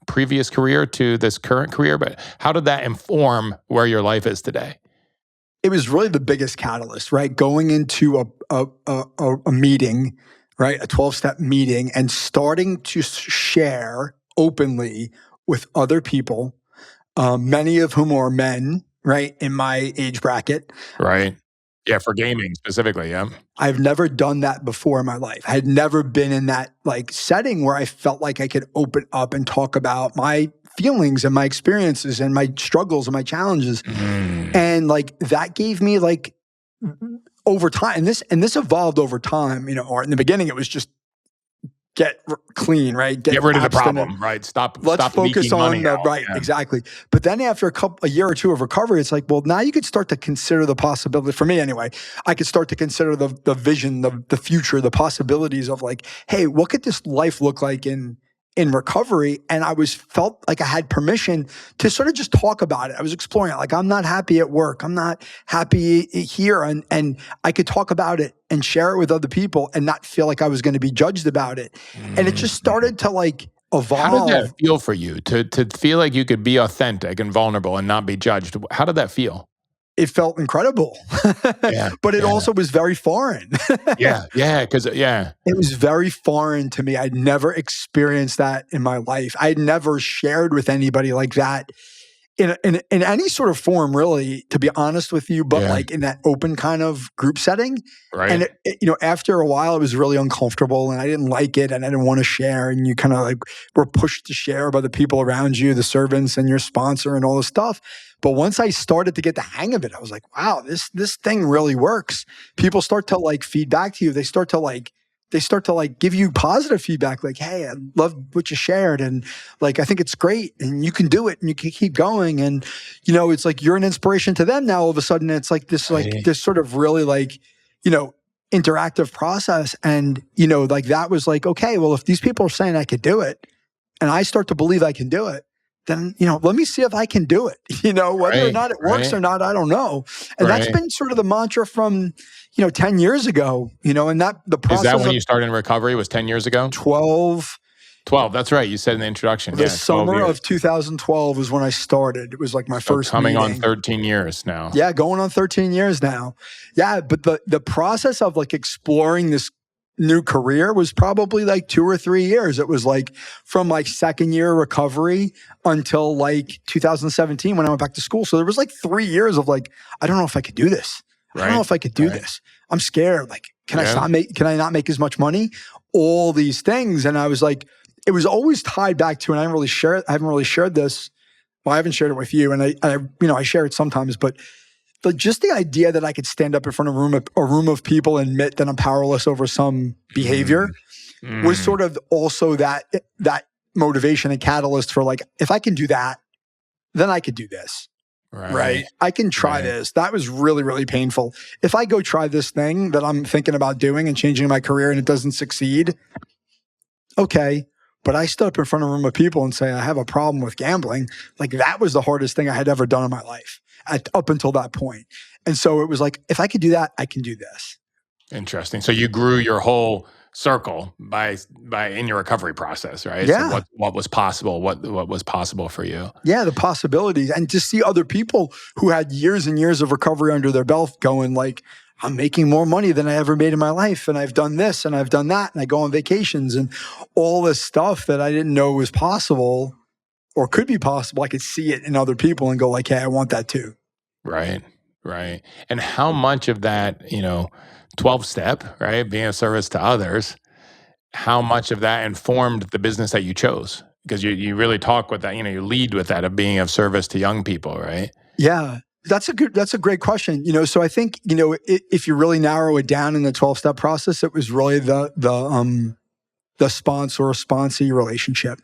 Speaker 2: previous career to this current career? But how did that inform where your life is today?
Speaker 1: It was really the biggest catalyst, right? Going into a meeting, right? A 12-step meeting and starting to share openly with other people, many of whom are men, right? In my age bracket.
Speaker 2: Right. Yeah, for gaming specifically. Yeah.
Speaker 1: I've never done that before in my life. I had never been in that like setting where I felt like I could open up and talk about my feelings and my experiences and my struggles and my challenges.
Speaker 2: Mm.
Speaker 1: And like that gave me like over time, and this evolved over time, you know, or in the beginning it was just clean, right?
Speaker 2: Get
Speaker 1: Get
Speaker 2: rid of the
Speaker 1: abstinent.
Speaker 2: problem, right? Stop
Speaker 1: Let's focus
Speaker 2: leaking
Speaker 1: on
Speaker 2: money
Speaker 1: the
Speaker 2: out.
Speaker 1: right,
Speaker 2: Yeah.
Speaker 1: exactly. But then after a year or two of recovery, it's like, well, now you could start to consider the possibility. For me, anyway, I could start to consider the vision, the future, the possibilities of like, hey, what could this life look like in recovery? And I felt like I had permission to sort of just talk about it. I was exploring it. Like, I'm not happy at work. I'm not happy here, and I could talk about it and share it with other people and not feel like I was going to be judged about it. And it
Speaker 2: Mm.
Speaker 1: just started to like
Speaker 2: How did that
Speaker 1: evolve.
Speaker 2: feel for you to feel like you could be authentic and vulnerable and not be judged? How did that feel?
Speaker 1: It felt incredible,
Speaker 2: Yeah,
Speaker 1: but it
Speaker 2: yeah,
Speaker 1: also was very foreign.
Speaker 2: yeah, yeah. Because yeah,
Speaker 1: It was very foreign to me. I'd never experienced that in my life. I'd never shared with anybody like that in any sort of form, really, to be honest with you, but
Speaker 2: yeah,
Speaker 1: like in that open kind of group setting. And
Speaker 2: right,
Speaker 1: you know, after a while, it was really uncomfortable, and I didn't like it, and I didn't want to share. And you kind of like were pushed to share by the people around you, the servants, and your sponsor, and all this stuff. But once I started to get the hang of it, I was like, wow, this thing really works. People start to like feedback to you. They start to like give you positive feedback, like, hey, I love what you shared, and like I think it's great, and you can do it, and you can keep going. And you know, it's like you're an inspiration to them now. All of a sudden, it's like
Speaker 2: right,
Speaker 1: this sort of really like, you know, interactive process. And you know, like that was like, okay, well, if these people are saying I could do it, and I start to believe I can do it, then you know, let me see if I can do it. You know, whether or
Speaker 2: right,
Speaker 1: not it works
Speaker 2: right,
Speaker 1: or not, I don't know. And that's
Speaker 2: right.
Speaker 1: been sort of the mantra from, you know, 10 years ago. You know, and that the
Speaker 2: Is that
Speaker 1: process
Speaker 2: when
Speaker 1: of
Speaker 2: you started in recovery? Was 10 years ago?
Speaker 1: 12
Speaker 2: 12. That's right. You said in the introduction.
Speaker 1: the
Speaker 2: Yeah, 12
Speaker 1: summer
Speaker 2: years.
Speaker 1: of 2012 was when I started. It was like my
Speaker 2: So
Speaker 1: first
Speaker 2: coming on
Speaker 1: meeting.
Speaker 2: 13 years now.
Speaker 1: Yeah, going on 13 years now. Yeah, but the process of like exploring this new career was probably like 2 or 3 years. It was like from like second year recovery until like 2017 when I went back to school. So there was like 3 years of like, I don't know if I could do this. I don't know
Speaker 2: Right,
Speaker 1: if I could do
Speaker 2: right.
Speaker 1: this. I'm scared. Like,
Speaker 2: Yeah,
Speaker 1: can I not make as much money? All these things. And I was like, it was always tied back to, and I haven't really shared this I haven't shared it with you, and I share it sometimes, but just the idea that I could stand up in front of a room of people and admit that I'm powerless over some behavior was sort of also that motivation and catalyst for like, if I can do that, then I could do this. Right. I can try this. That was really, really painful. If I go try this thing that I'm thinking about doing and changing my career and it doesn't succeed, okay. But I stood up in front of a room of people and say, I have a problem with gambling. Like, that was the hardest thing I had ever done in my life up until that point. And so it was like, if I could do that, I can do this.
Speaker 2: Interesting. So you grew your whole circle by in your recovery process, right?
Speaker 1: Yeah.
Speaker 2: So what was possible? What was possible for you?
Speaker 1: Yeah, the possibilities, and to see other people who had years and years of recovery under their belt going like, I'm making more money than I ever made in my life, and I've done this and I've done that, and I go on vacations and all this stuff that I didn't know was possible or could be possible. I could see it in other people and go like, hey, I want that too.
Speaker 2: Right. And how much of that, 12-step, right, being of service to others, how much of that informed the business that you chose? Because you really talk with that, you lead with that of being of service to young people, right?
Speaker 1: Yeah. That's a great question. So I think, if you really narrow it down in the 12-step process, it was really the sponsor-sponsee relationship.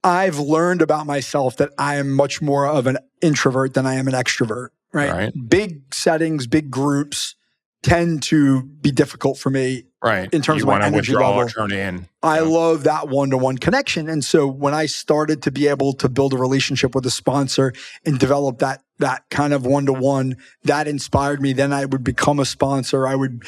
Speaker 1: I've learned about myself that I am much more of an introvert than I am an extrovert, right? Big settings, big groups tend to be difficult for me,
Speaker 2: right?
Speaker 1: In terms of my energy level.
Speaker 2: Turn in.
Speaker 1: I love that one-to-one connection. And so when I started to be able to build a relationship with a sponsor and develop that kind of one-to-one, that inspired me. Then I would become a sponsor. I would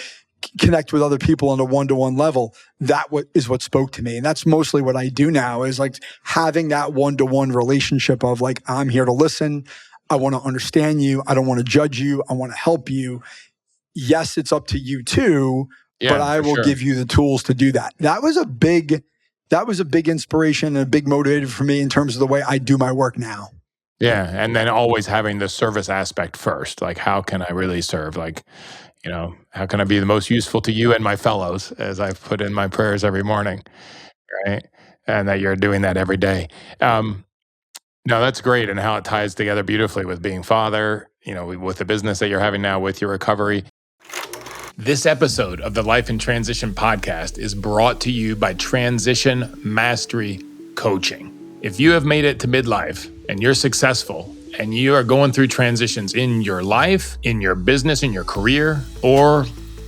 Speaker 1: connect with other people on a one-to-one level. That is what spoke to me. And that's mostly what I do now, is like having that one-to-one relationship of like, I'm here to listen. I want to understand you. I don't want to judge you. I want to help you. Yes, it's up to you too, but I will give you the tools to do that. That was a big inspiration and a big motivator for me in terms of the way I do my work now.
Speaker 2: Yeah. And then always having the service aspect first. Like, how can I really serve? Like, how can I be the most useful to you and my fellows, as I've put in my prayers every morning, right? And that you're doing that every day. No, that's great. And how it ties together beautifully with being father, with the business that you're having now, with your recovery. This episode of the Life in Transition podcast is brought to you by Transition Mastery Coaching. If you have made it to midlife and you're successful and you are going through transitions in your life, in your business, in your career, or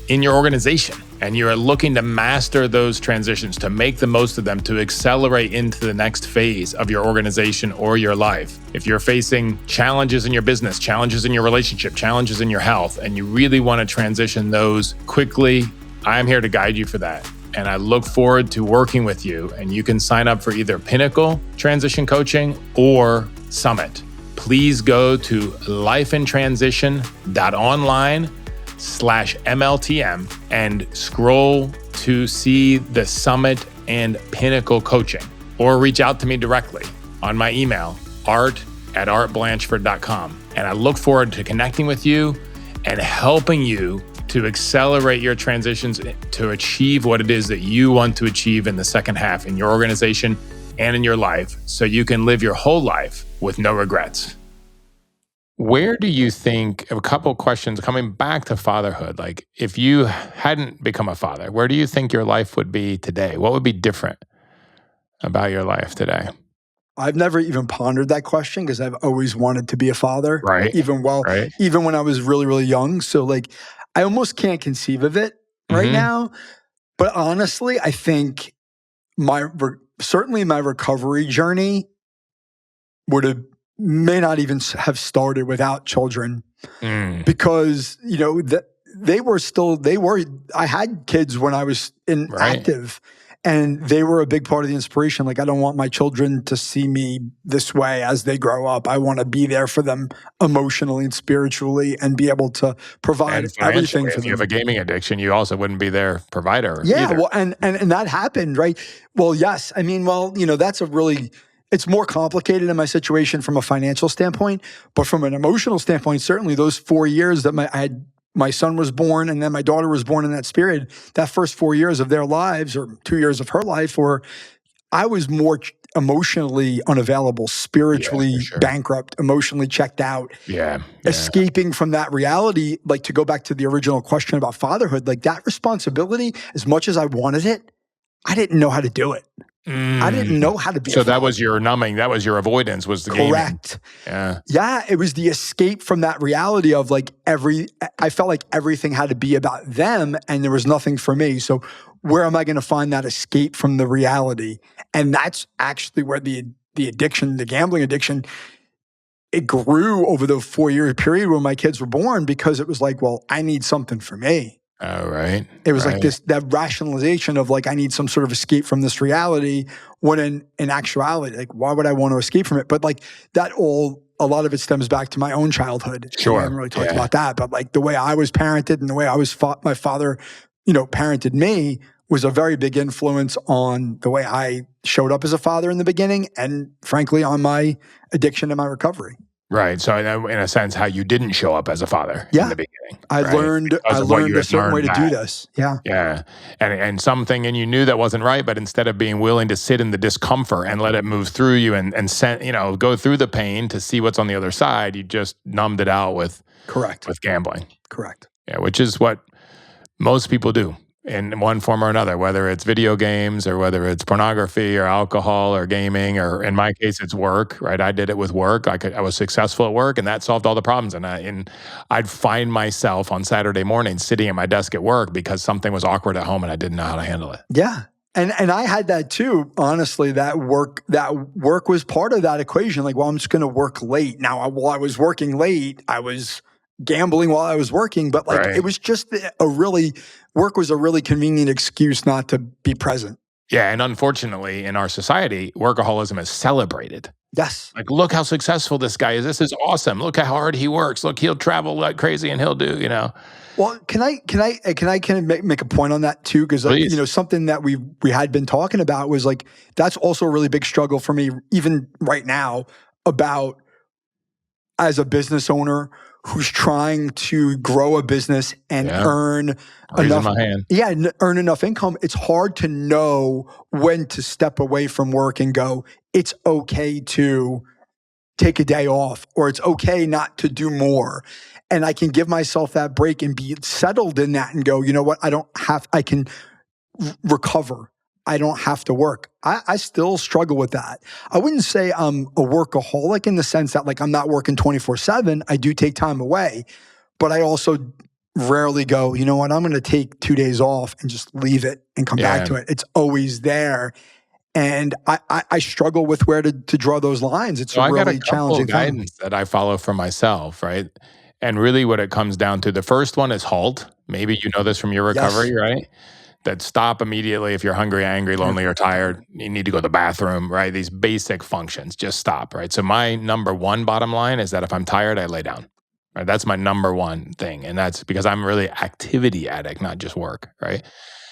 Speaker 2: in your organization, and you are looking to master those transitions, to make the most of them, to accelerate into the next phase of your organization or your life. If you're facing challenges in your business, challenges in your relationship, challenges in your health, and you really want to transition those quickly, I'm here to guide you for that. And I look forward to working with you. And you can sign up for either Pinnacle Transition Coaching or Summit. Please go to lifeintransition.online/MLTM and scroll to see the Summit and Pinnacle coaching, or reach out to me directly on my email, art@artblanchford.com. And I look forward to connecting with you and helping you to accelerate your transitions to achieve what it is that you want to achieve in the second half in your organization and in your life, so you can live your whole life with no regrets. Where do you think, a couple of questions coming back to fatherhood, like if you hadn't become a father, where do you think your life would be today? What would be different about your life today?
Speaker 1: I've never even pondered that question because I've always wanted to be a father,
Speaker 2: right?
Speaker 1: Even when I was really, really young. So like, I almost can't conceive of it right now. But honestly, I think certainly my recovery journey may not even have started without children, because I had kids when I was active, and they were a big part of the inspiration. Like, I don't want my children to see me this way as they grow up. I want to be there for them emotionally and spiritually, and be able to provide everything for them.
Speaker 2: If you have a gaming addiction, you also wouldn't be their provider.
Speaker 1: Yeah,
Speaker 2: either.
Speaker 1: Well, and that happened, right? Well, yes. I mean, it's more complicated in my situation from a financial standpoint, but from an emotional standpoint, certainly those 4 years that my son was born and then my daughter was born in that period, that first 4 years of their lives, or 2 years of her life, I was more emotionally unavailable,
Speaker 2: Yeah, for
Speaker 1: spiritually
Speaker 2: sure.
Speaker 1: bankrupt, emotionally checked out,
Speaker 2: Yeah, yeah.
Speaker 1: escaping from that reality. Like, to go back to the original question about fatherhood, like that responsibility, as much as I wanted it, I didn't know how to do it. I didn't
Speaker 2: Mm.
Speaker 1: know how to be a
Speaker 2: So that
Speaker 1: father.
Speaker 2: was your numbing, that was your avoidance, was the gaming.
Speaker 1: Correct.
Speaker 2: Yeah.
Speaker 1: Yeah, it was the escape from that reality of like I felt like everything had to be about them and there was nothing for me. So where am I going to find that escape from the reality? And that's actually where the addiction, the gambling addiction, it grew over the 4-year period when my kids were born, because it was like, well, I need something for me.
Speaker 2: Oh, right,
Speaker 1: It was like
Speaker 2: right.
Speaker 1: that rationalization of like, I need some sort of escape from this reality, when in actuality, like, why would I want to escape from it? But like a lot of it stems back to my own childhood, and we
Speaker 2: Sure,
Speaker 1: haven't really talked
Speaker 2: yeah.
Speaker 1: about that. But like the way I was parented and the way my father, parented me, was a very big influence on the way I showed up as a father in the beginning, and frankly, on my addiction and my recovery.
Speaker 2: Right, so in a sense, how you didn't show up as a father in
Speaker 1: Yeah,
Speaker 2: the beginning,
Speaker 1: I
Speaker 2: right?
Speaker 1: learned
Speaker 2: Because
Speaker 1: I
Speaker 2: of what you
Speaker 1: learned a
Speaker 2: had
Speaker 1: certain way
Speaker 2: learned
Speaker 1: to
Speaker 2: back.
Speaker 1: do this. Yeah,
Speaker 2: Yeah, and something in you knew that wasn't right, but instead of being willing to sit in the discomfort and let it move through you and send, go through the pain to see what's on the other side, you just numbed it out
Speaker 1: correct,
Speaker 2: with gambling.
Speaker 1: correct.
Speaker 2: Yeah, which is what most people do in one form or another, whether it's video games or whether it's pornography or alcohol or gaming, or in my case, it's work, right? I did it with work. I was successful at work and that solved all the problems. And I'd find myself on Saturday mornings sitting at my desk at work because something was awkward at home and I didn't know how to handle it.
Speaker 1: Yeah. And I had that too. Honestly, that work was part of that equation. Like, well, I'm just going to work late. Now, while I was working late, I was gambling while I was working, but like it
Speaker 2: Right.
Speaker 1: was just work was a really convenient excuse not to be present.
Speaker 2: Yeah. And unfortunately, in our society, workaholism is celebrated.
Speaker 1: Yes.
Speaker 2: Like, look how successful this guy is. This is awesome. Look how hard he works. Look, he'll travel like crazy and he'll do.
Speaker 1: Well, can I make a point on that too? Because
Speaker 2: Please.
Speaker 1: something that we had been talking about was like, that's also a really big struggle for me, even right now, about, as a business owner who's trying to grow a business and
Speaker 2: Yeah.
Speaker 1: earn
Speaker 2: Raising
Speaker 1: enough,
Speaker 2: my hand.
Speaker 1: yeah, earn enough income. It's hard to know when to step away from work and go, it's okay to take a day off, or it's okay not to do more. And I can give myself that break and be settled in that and go, you know what? I can recover. I don't have to work. I still struggle with that. I wouldn't say I'm a workaholic in the sense that like I'm not working 24/7. I do take time away, but I also rarely go, you know what? I'm going to take 2 days off and just leave it and come back
Speaker 2: Yeah.
Speaker 1: to it. It's always there. And I struggle with where to draw those lines. It's
Speaker 2: So
Speaker 1: a
Speaker 2: I got a
Speaker 1: really
Speaker 2: couple
Speaker 1: challenging
Speaker 2: of
Speaker 1: thing.
Speaker 2: guidance that I follow for myself, right? And really what it comes down to, the first one is halt. Maybe you know this from your
Speaker 1: Yes.
Speaker 2: recovery, right? That stop immediately if you're hungry, angry, lonely, or tired. You need to go to the bathroom, right? These basic functions, just stop, right? So my number one bottom line is that if I'm tired, I lay down. Right? That's my number one thing. And that's because I'm really activity addict, not just work, right?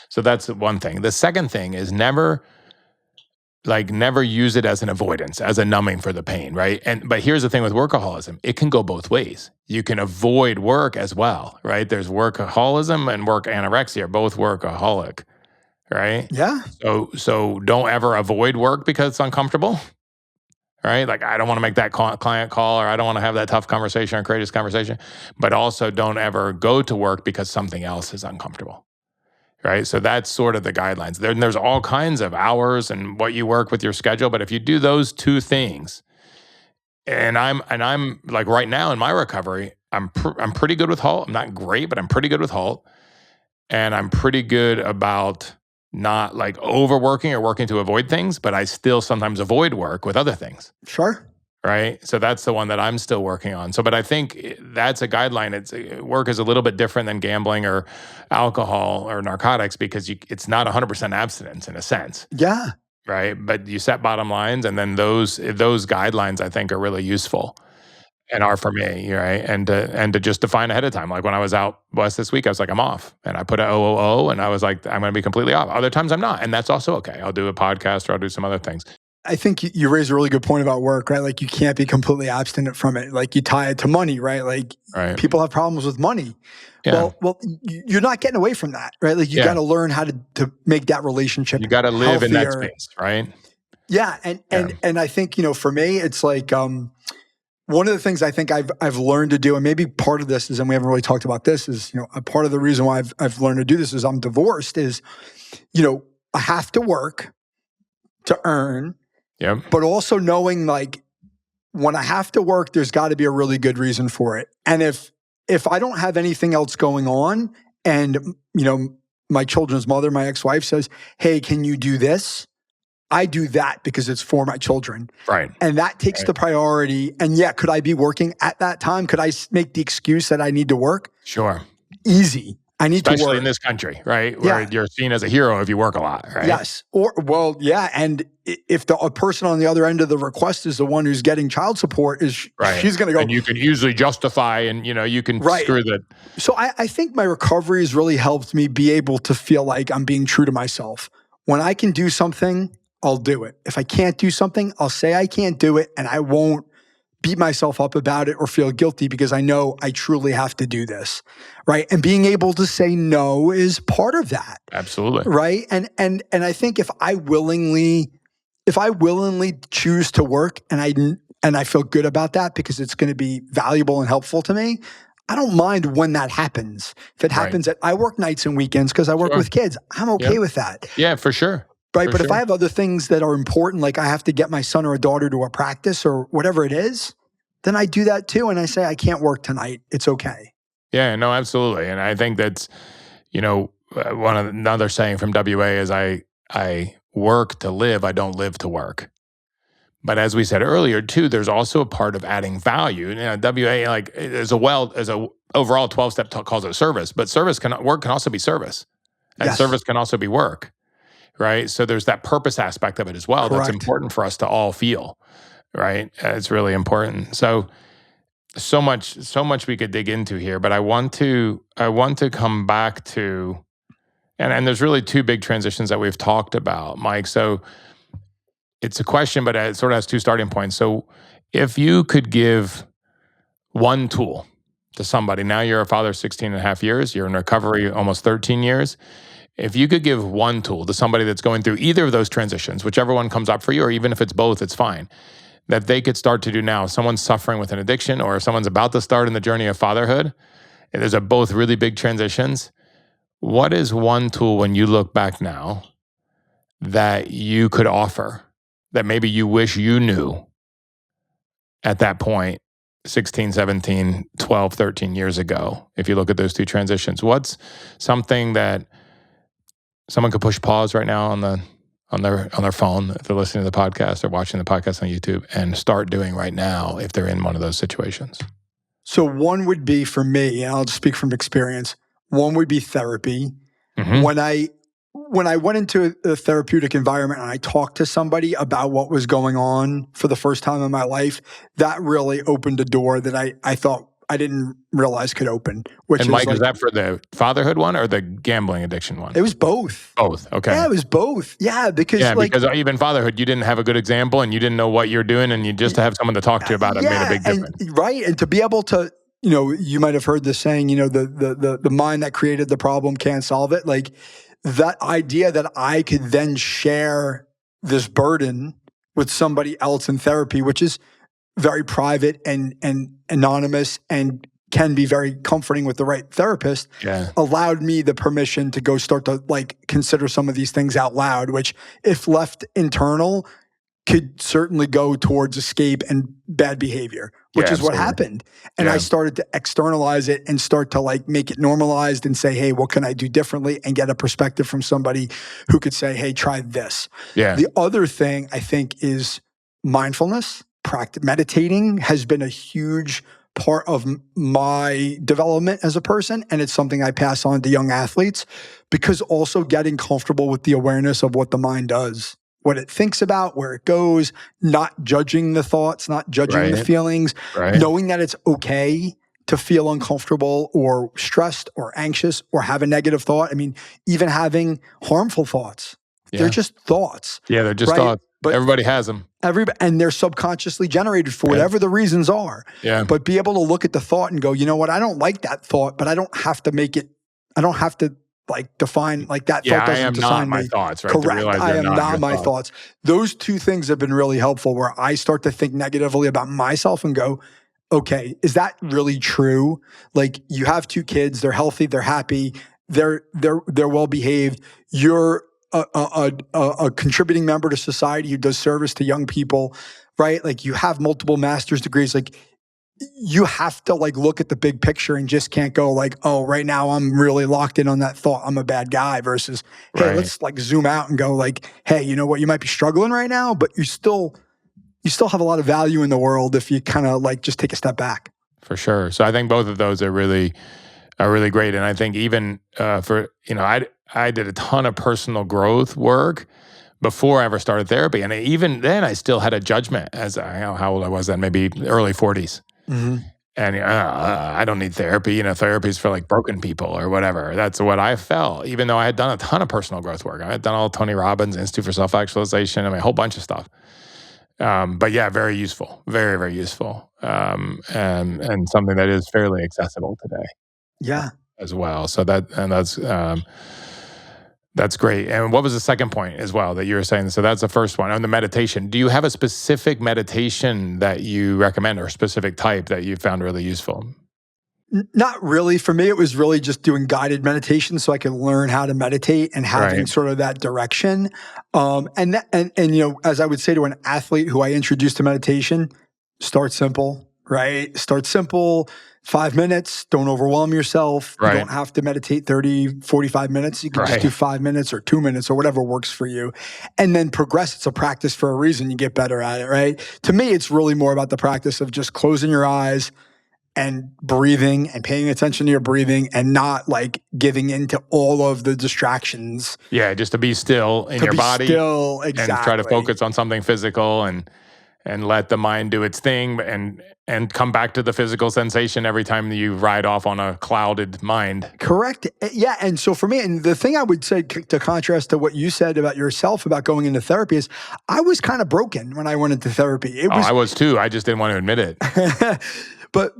Speaker 2: So that's one thing. The second thing is never use it as an avoidance, as a numbing for the pain, right? But here's the thing with workaholism, it can go both ways. You can avoid work as well, right? There's workaholism and work anorexia, both workaholic, right?
Speaker 1: Yeah.
Speaker 2: So don't ever avoid work because it's uncomfortable, right? Like, I don't want to make that client call, or I don't want to have that tough conversation or courageous conversation, but also don't ever go to work because something else is uncomfortable. Right. So that's sort of the guidelines. There's all kinds of hours and what you work with your schedule. But if you do those two things, and I'm like right now in my recovery, I'm pretty good with halt. I'm not great, but I'm pretty good with halt, and I'm pretty good about not like overworking or working to avoid things. But I still sometimes avoid work with other things.
Speaker 1: Sure.
Speaker 2: Right. So that's the one that I'm still working on. So, but I think that's a guideline. Work is a little bit different than gambling or alcohol or narcotics because it's not 100% abstinence in a sense.
Speaker 1: Yeah.
Speaker 2: Right. But you set bottom lines, and then those guidelines I think are really useful and are for me. Right. And to just define ahead of time. Like when I was out west this week, I was like, I'm off. And I put a OOO and I was like, I'm going to be completely off. Other times I'm not. And that's also okay. I'll do a podcast or I'll do some other things.
Speaker 1: I think you raise a really good point about work, right? Like you can't be completely abstinent from it. Like you tie it to money, right? Like
Speaker 2: Right.
Speaker 1: people have problems with money.
Speaker 2: Yeah.
Speaker 1: Well, you're not getting away from that, right? Like you
Speaker 2: Yeah.
Speaker 1: got to learn how to make that relationship
Speaker 2: You got to live in that
Speaker 1: healthier.
Speaker 2: space. Right.
Speaker 1: Yeah.
Speaker 2: Yeah.
Speaker 1: And I think, for me, it's like, one of the things I think I've learned to do, and maybe part of this is, and we haven't really talked about this, is, a part of the reason why I've learned to do this is I'm divorced is, I have to work to earn,
Speaker 2: Yep.
Speaker 1: but also knowing like when I have to work, there's got to be a really good reason for it. And if I don't have anything else going on, and my children's mother, my ex-wife says, "Hey, can you do this?" I do that because it's for my children.
Speaker 2: Right.
Speaker 1: And that takes the priority. And yeah, could I be working at that time? Could I make the excuse that I need to work?
Speaker 2: Sure.
Speaker 1: Easy. I need to
Speaker 2: Especially
Speaker 1: work.
Speaker 2: in this country, right? Where
Speaker 1: Yeah.
Speaker 2: you're seen as a hero if you work a lot, right?
Speaker 1: Yes. Yeah. And if a person on the other end of the request is the one who's getting child support,
Speaker 2: Right.
Speaker 1: she's going to go.
Speaker 2: And you can usually justify and, you can screw that.
Speaker 1: So I think my recovery has really helped me be able to feel like I'm being true to myself. When I can do something, I'll do it. If I can't do something, I'll say I can't do it, and I won't beat myself up about it or feel guilty because I know I truly have to do this, right? And being able to say no is part of that.
Speaker 2: Absolutely.
Speaker 1: Right? And I think if I willingly choose to work and I feel good about that because it's going to be valuable and helpful to me, I don't mind when that happens. If it happens I work nights and weekends because I work with kids, I'm okay with that.
Speaker 2: Yeah, for sure.
Speaker 1: Right. But if I have other things that are important, like I have to get my son or a daughter to a practice or whatever it is, then I do that too. And I say, I can't work tonight. It's okay.
Speaker 2: Yeah, no, absolutely. And I think that's, another saying from WA is I work to live, I don't live to work. But as we said earlier, too, there's also a part of adding value. WA, like, is a overall 12-step calls it service, but work can also be service, and service can also be work, right? So there's that purpose aspect of it as well.
Speaker 1: Correct.
Speaker 2: That's important for us to all feel, right? It's really important. So much we could dig into here, but I want to come back to, and there's really two big transitions that we've talked about, Mike. So it's a question, but it sort of has two starting points. So if you could give one tool to somebody, now you're a father 16 and a half years, you're in recovery almost 13 years. If you could give one tool to somebody that's going through either of those transitions, whichever one comes up for you, or even if it's both, it's fine, that they could start to do now. If someone's suffering with an addiction or if someone's about to start in the journey of fatherhood, and those are both really big transitions, what is one tool when you look back now that you could offer that maybe you wish you knew at that point 16, 17, 12, 13 years ago? If you look at those two transitions, what's something that someone could push pause right now on their phone if they're listening to the podcast or watching the podcast on YouTube and start doing right now if they're in one of those situations?
Speaker 1: So one would be for me, and I'll just speak from experience, one would be therapy.
Speaker 2: Mm-hmm.
Speaker 1: When I went into a therapeutic environment and I talked to somebody about what was going on for the first time in my life, that really opened a door that I thought I didn't realize could open.
Speaker 2: And Mike, is that for the fatherhood one or the gambling addiction one?
Speaker 1: It was both.
Speaker 2: Both. Okay.
Speaker 1: Yeah, it was both. Yeah, because
Speaker 2: even fatherhood, you didn't have a good example and you didn't know what you're doing, and you just to have someone to talk to about it made a big difference.
Speaker 1: And to be able to, you might have heard the saying, the mind that created the problem can't solve it. Like that idea that I could then share this burden with somebody else in therapy, which is very private and anonymous and can be very comforting with the right therapist, allowed me the permission to go start to consider some of these things out loud, which if left internal could certainly go towards escape and bad behavior, which is what happened. And I started to externalize it and start to make it normalized and say, hey, what can I do differently? And get a perspective from somebody who could say, hey, try this. Yeah. The other thing I think is mindfulness. Meditating has been a huge part of my development as a person. And it's something I pass on to young athletes, because also getting comfortable with the awareness of what the mind does, what it thinks about, where it goes, not judging the thoughts, not judging the feelings, knowing that it's okay to feel uncomfortable or stressed or anxious or have a negative thought. I mean, even having harmful thoughts, they're just thoughts. Yeah, they're just thoughts. But everybody has them. And they're subconsciously generated for whatever the reasons are. Yeah. But be able to look at the thought and go, you know what? I don't like that thought, but I don't have to make it, I don't have to like define, like that
Speaker 2: Yeah,
Speaker 1: thought
Speaker 2: I
Speaker 1: doesn't
Speaker 2: am not
Speaker 1: define
Speaker 2: my
Speaker 1: me.
Speaker 2: thoughts, right? To
Speaker 1: Correct.
Speaker 2: realize
Speaker 1: I
Speaker 2: they're
Speaker 1: am
Speaker 2: not your
Speaker 1: not my
Speaker 2: thoughts.
Speaker 1: thoughts. Those two things have been really helpful where I start to think negatively about myself and go, okay, is that really true? Like you have two kids, they're healthy, they're happy, they're well behaved. You're a contributing member to society who does service to young people, right? Like you have multiple master's degrees. Like you have to like look at the big picture and just can't go like, oh, right now I'm really locked in on that thought I'm a bad guy versus, hey,
Speaker 2: Right.
Speaker 1: let's like zoom out and go like, hey, you know what? You might be struggling right now, but you still have a lot of value in the world if you kind of like just take a step back.
Speaker 2: For sure. So I think both of those are really great. And I think even for I did a ton of personal growth work before I ever started therapy, and even then I still had a judgment as I know how old I was then, maybe early 40s.
Speaker 1: Mm-hmm.
Speaker 2: And I don't need therapy. Therapy is for like broken people or whatever. That's what I felt, even though I had done a ton of personal growth work. I had done all Tony Robbins, Institute for Self-Actualization, a whole bunch of stuff. But yeah, very useful, very, very useful, and something that is fairly accessible today
Speaker 1: Yeah.
Speaker 2: as well. So that's great. And what was the second point as well that you were saying? So that's the first one on the meditation. Do you have a specific meditation that you recommend or a specific type that you found really useful?
Speaker 1: Not really. For me, it was really just doing guided meditation so I could learn how to meditate and having
Speaker 2: Right,
Speaker 1: sort of that direction. And as I would say to an athlete who I introduced to meditation, start simple, right? Start simple, 5 minutes, don't overwhelm yourself. You
Speaker 2: right,
Speaker 1: don't have to meditate 30, 45 minutes. You can just do
Speaker 2: right.
Speaker 1: 5 minutes or 2 minutes or whatever works for you. And then progress. It's a practice for a reason. You get better at it, right? To me, it's really more about the practice of just closing your eyes and breathing and paying attention to your breathing and not like giving into all of the distractions,
Speaker 2: Yeah, just to be still in
Speaker 1: to
Speaker 2: your
Speaker 1: be
Speaker 2: body
Speaker 1: still.
Speaker 2: and try to
Speaker 1: Exactly.
Speaker 2: focus on something physical and let the mind do its thing and come back to the physical sensation every time you ride off on a clouded mind.
Speaker 1: Correct. Yeah. And so for me, and the thing I would say to contrast to what you said about yourself about going into therapy is I was kind of broken when I went into therapy. It
Speaker 2: Oh, I
Speaker 1: was
Speaker 2: was too. I just didn't want to admit it.
Speaker 1: but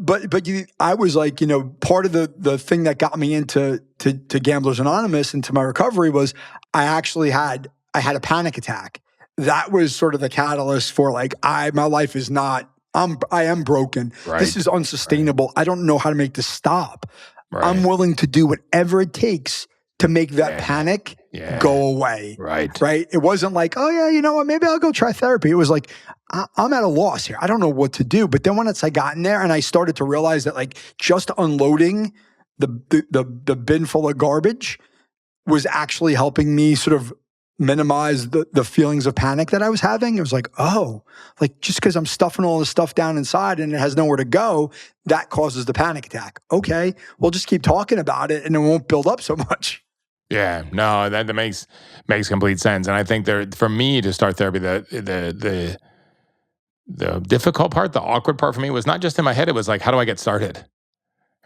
Speaker 1: I was like, part of the thing that got me into to Gamblers Anonymous and to my recovery was I had a panic attack. That was sort of the catalyst for like my life is not I am broken. This
Speaker 2: Right,
Speaker 1: is
Speaker 2: right,
Speaker 1: unsustainable. I don't know how to make this stop. I'm
Speaker 2: right.
Speaker 1: willing to do whatever it takes to make that
Speaker 2: Yeah,
Speaker 1: panic
Speaker 2: yeah,
Speaker 1: go away.
Speaker 2: right.
Speaker 1: Right? It wasn't like, oh yeah, you know what? Maybe I'll go try therapy. It was like, I'm at a loss here. I don't know what to do. But then once I got in there and I started to realize that like just unloading the bin full of garbage was actually helping me sort of minimize the feelings of panic that I was having. It was like, oh, like just because I'm stuffing all this stuff down inside and it has nowhere to go, that causes the panic attack. Okay, we'll just keep talking about it and it won't build up so much.
Speaker 2: Yeah, no, that makes complete sense. And I think there for me to start therapy, the difficult part, the awkward part for me was not just in my head. It was like, how do I get started?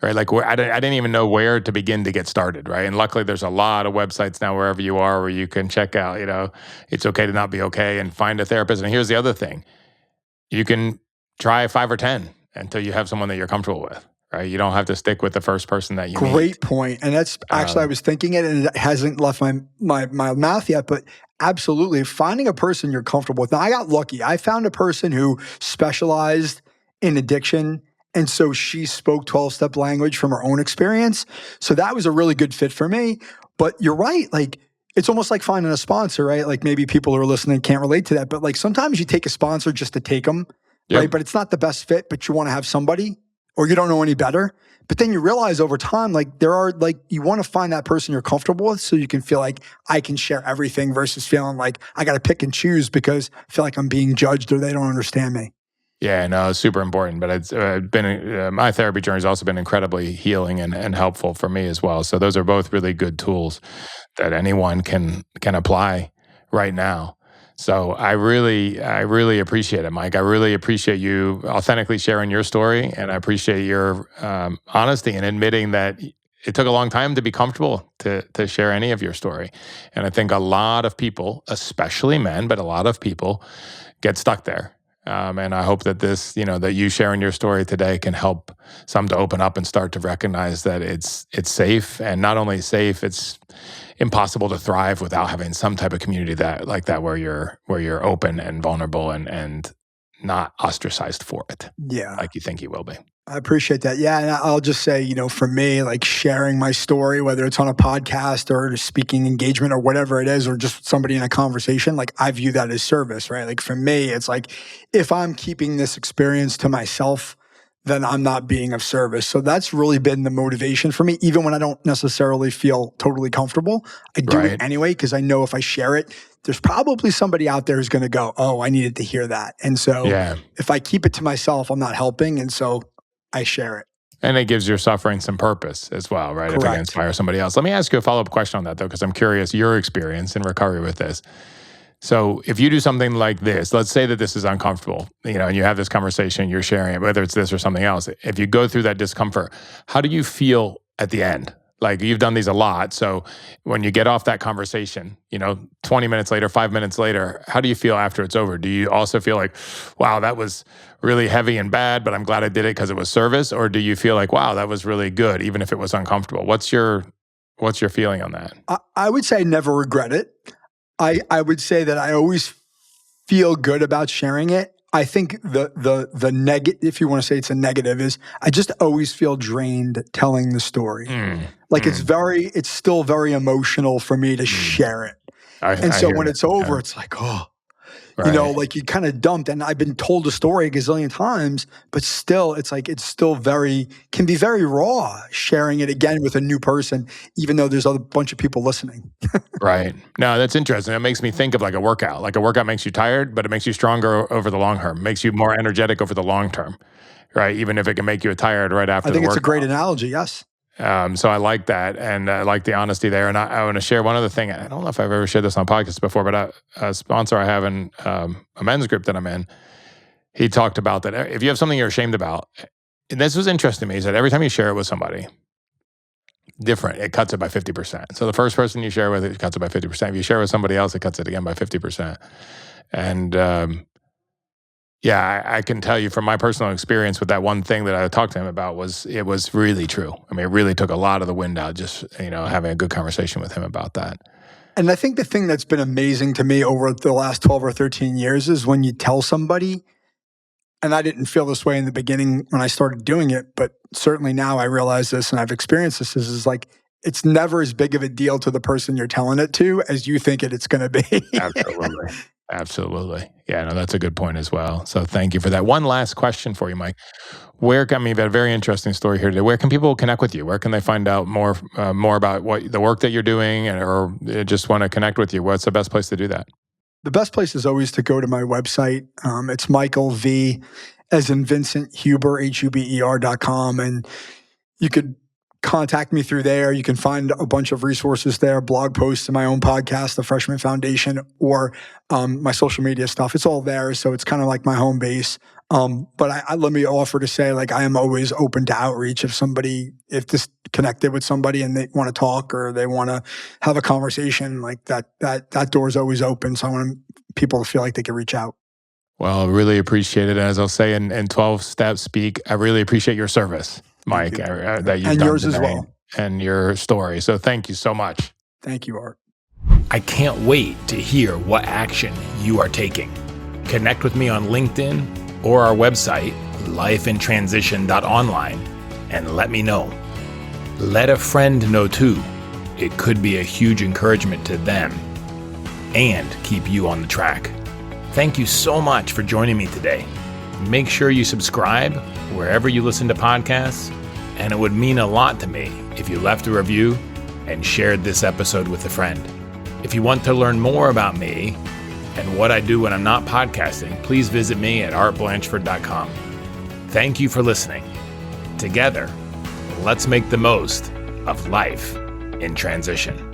Speaker 2: Right, like I didn't even know where to begin to get started. Right, and luckily there's a lot of websites now wherever you are where you can check out. It's okay to not be okay and find a therapist. And here's the other thing: you can try 5 or 10 until you have someone that you're comfortable with. Right, you don't have to stick with the first person that you meet.
Speaker 1: Great point. And that's actually, I
Speaker 2: Um,
Speaker 1: was thinking it and it hasn't left my mouth yet, but absolutely finding a person you're comfortable with. Now, I got lucky. I found a person who specialized in addiction. And so she spoke 12-step language from her own experience. So that was a really good fit for me. But you're right. Like, it's almost like finding a sponsor, right? Like maybe people who are listening can't relate to that, but like sometimes you take a sponsor just to take them, right?
Speaker 2: yep.
Speaker 1: But it's not the best fit, but you want to have somebody or you don't know any better. But then you realize over time, like there are like you want to find that person you're comfortable with so you can feel like I can share everything versus feeling like I got to pick and choose because I feel like I'm being judged or they don't understand me.
Speaker 2: Yeah, no, it's super important. But it's been my therapy journey has also been incredibly healing and helpful for me as well. So those are both really good tools that anyone can apply right now. So I really appreciate it, Mike. I really appreciate you authentically sharing your story, and I appreciate your honesty and admitting that it took a long time to be comfortable to share any of your story. And I think a lot of people, especially men, but a lot of people get stuck there. And I hope that this, that you sharing your story today can help some to open up and start to recognize that it's safe, and not only safe, it's impossible to thrive without having some type of community that where you're open and vulnerable and not ostracized for it,
Speaker 1: Yeah.
Speaker 2: like you think you will be.
Speaker 1: I appreciate that. Yeah. And I'll just say, for me, like sharing my story, whether it's on a podcast or a speaking engagement or whatever it is, or just somebody in a conversation, like I view that as service, right? Like for me, it's like if I'm keeping this experience to myself, then I'm not being of service. So that's really been the motivation for me, even when I don't necessarily feel totally comfortable. I do it
Speaker 2: Right.
Speaker 1: anyway, because I know if I share it, there's probably somebody out there who's going to go, oh, I needed to hear that. And so
Speaker 2: Yeah.
Speaker 1: if I keep it to myself, I'm not helping. And so I share it.
Speaker 2: And it gives your suffering some purpose as well, right? If it can
Speaker 1: Correct.
Speaker 2: inspire somebody else. Let me ask you a follow-up question on that, though, because I'm curious your experience in recovery with this. So if you do something like this, let's say that this is uncomfortable, and you have this conversation, you're sharing it, whether it's this or something else. If you go through that discomfort, how do you feel at the end? Like you've done these a lot. So when you get off that conversation, 20 minutes later, 5 minutes later, how do you feel after it's over? Do you also feel like, wow, that was really heavy and bad, but I'm glad I did it because it was service? Or do you feel like, wow, that was really good, even if it was uncomfortable? What's your feeling on that?
Speaker 1: I would say I never regret it. I would say that I always feel good about sharing it. I think the negative, if you want to say it's a negative, is I just always feel drained telling the story. It's still very emotional for me to share it. And so when it's over, it's like, oh,
Speaker 2: Right.
Speaker 1: like you kind of dumped. And I've been told the story a gazillion times, but still, it's like, it's still can be very raw sharing it again with a new person, even though there's a bunch of people listening.
Speaker 2: Right. No, that's interesting. It makes me think of like a workout. Like a workout makes you tired, but it makes you stronger over the long term, makes you more energetic over the long term, right? Even if it can make you tired right after
Speaker 1: I think
Speaker 2: the
Speaker 1: it's a great
Speaker 2: workout.
Speaker 1: analogy. Yes.
Speaker 2: So I like that, and I like the honesty there. And I want to share one other thing. I don't know if I've ever shared this on podcasts before, but a sponsor I have in a men's group that I'm in, he talked about that if you have something you're ashamed about, and this was interesting to me, he said every time you share it with somebody different, it cuts it by 50%. So the first person you share with, it cuts it by 50%. If you share with somebody else, it cuts it again by 50%. And yeah, I can tell you from my personal experience with that one thing that I talked to him about it was really true. I mean, it really took a lot of the wind out just, having a good conversation with him about that.
Speaker 1: And I think the thing that's been amazing to me over the last 12 or 13 years is when you tell somebody, and I didn't feel this way in the beginning when I started doing it, but certainly now I realize this and I've experienced this, is like, it's never as big of a deal to the person you're telling it to as you think it's going to be.
Speaker 2: Absolutely. Absolutely. Yeah, no, that's a good point as well. So thank you for that. One last question for you, Mike. You've had a very interesting story here today. Where can people connect with you? Where can they find out more about the work that you're doing, or just want to connect with you? What's the best place to do that?
Speaker 1: The best place is always to go to my website. It's Michael V, as in Vincent Huber, HUBER.com. And you could contact me through there. You can find a bunch of resources there, blog posts in my own podcast, The Freshman Foundation, or my social media stuff. It's all there. So it's kind of like my home base. But let me offer to say, like, I am always open to outreach if this connected with somebody and they want to talk or they want to have a conversation, like that door is always open. So I want people to feel like they can reach out.
Speaker 2: Well, really appreciate it. As I'll say in 12 Steps Speak, I really appreciate your service, Mike, that you've
Speaker 1: and
Speaker 2: done
Speaker 1: yours
Speaker 2: today,
Speaker 1: as well,
Speaker 2: and your story. So thank you so much.
Speaker 1: Thank you, Art.
Speaker 2: I can't wait to hear what action you are taking. Connect with me on LinkedIn or our website, lifeintransition.online, and let me know. Let a friend know too. It could be a huge encouragement to them and keep you on the track. Thank you so much for joining me today. Make sure you subscribe wherever you listen to podcasts, and it would mean a lot to me if you left a review and shared this episode with a friend. If you want to learn more about me and what I do when I'm not podcasting, please visit me at artblanchford.com. Thank you for listening. Together, let's make the most of life in transition.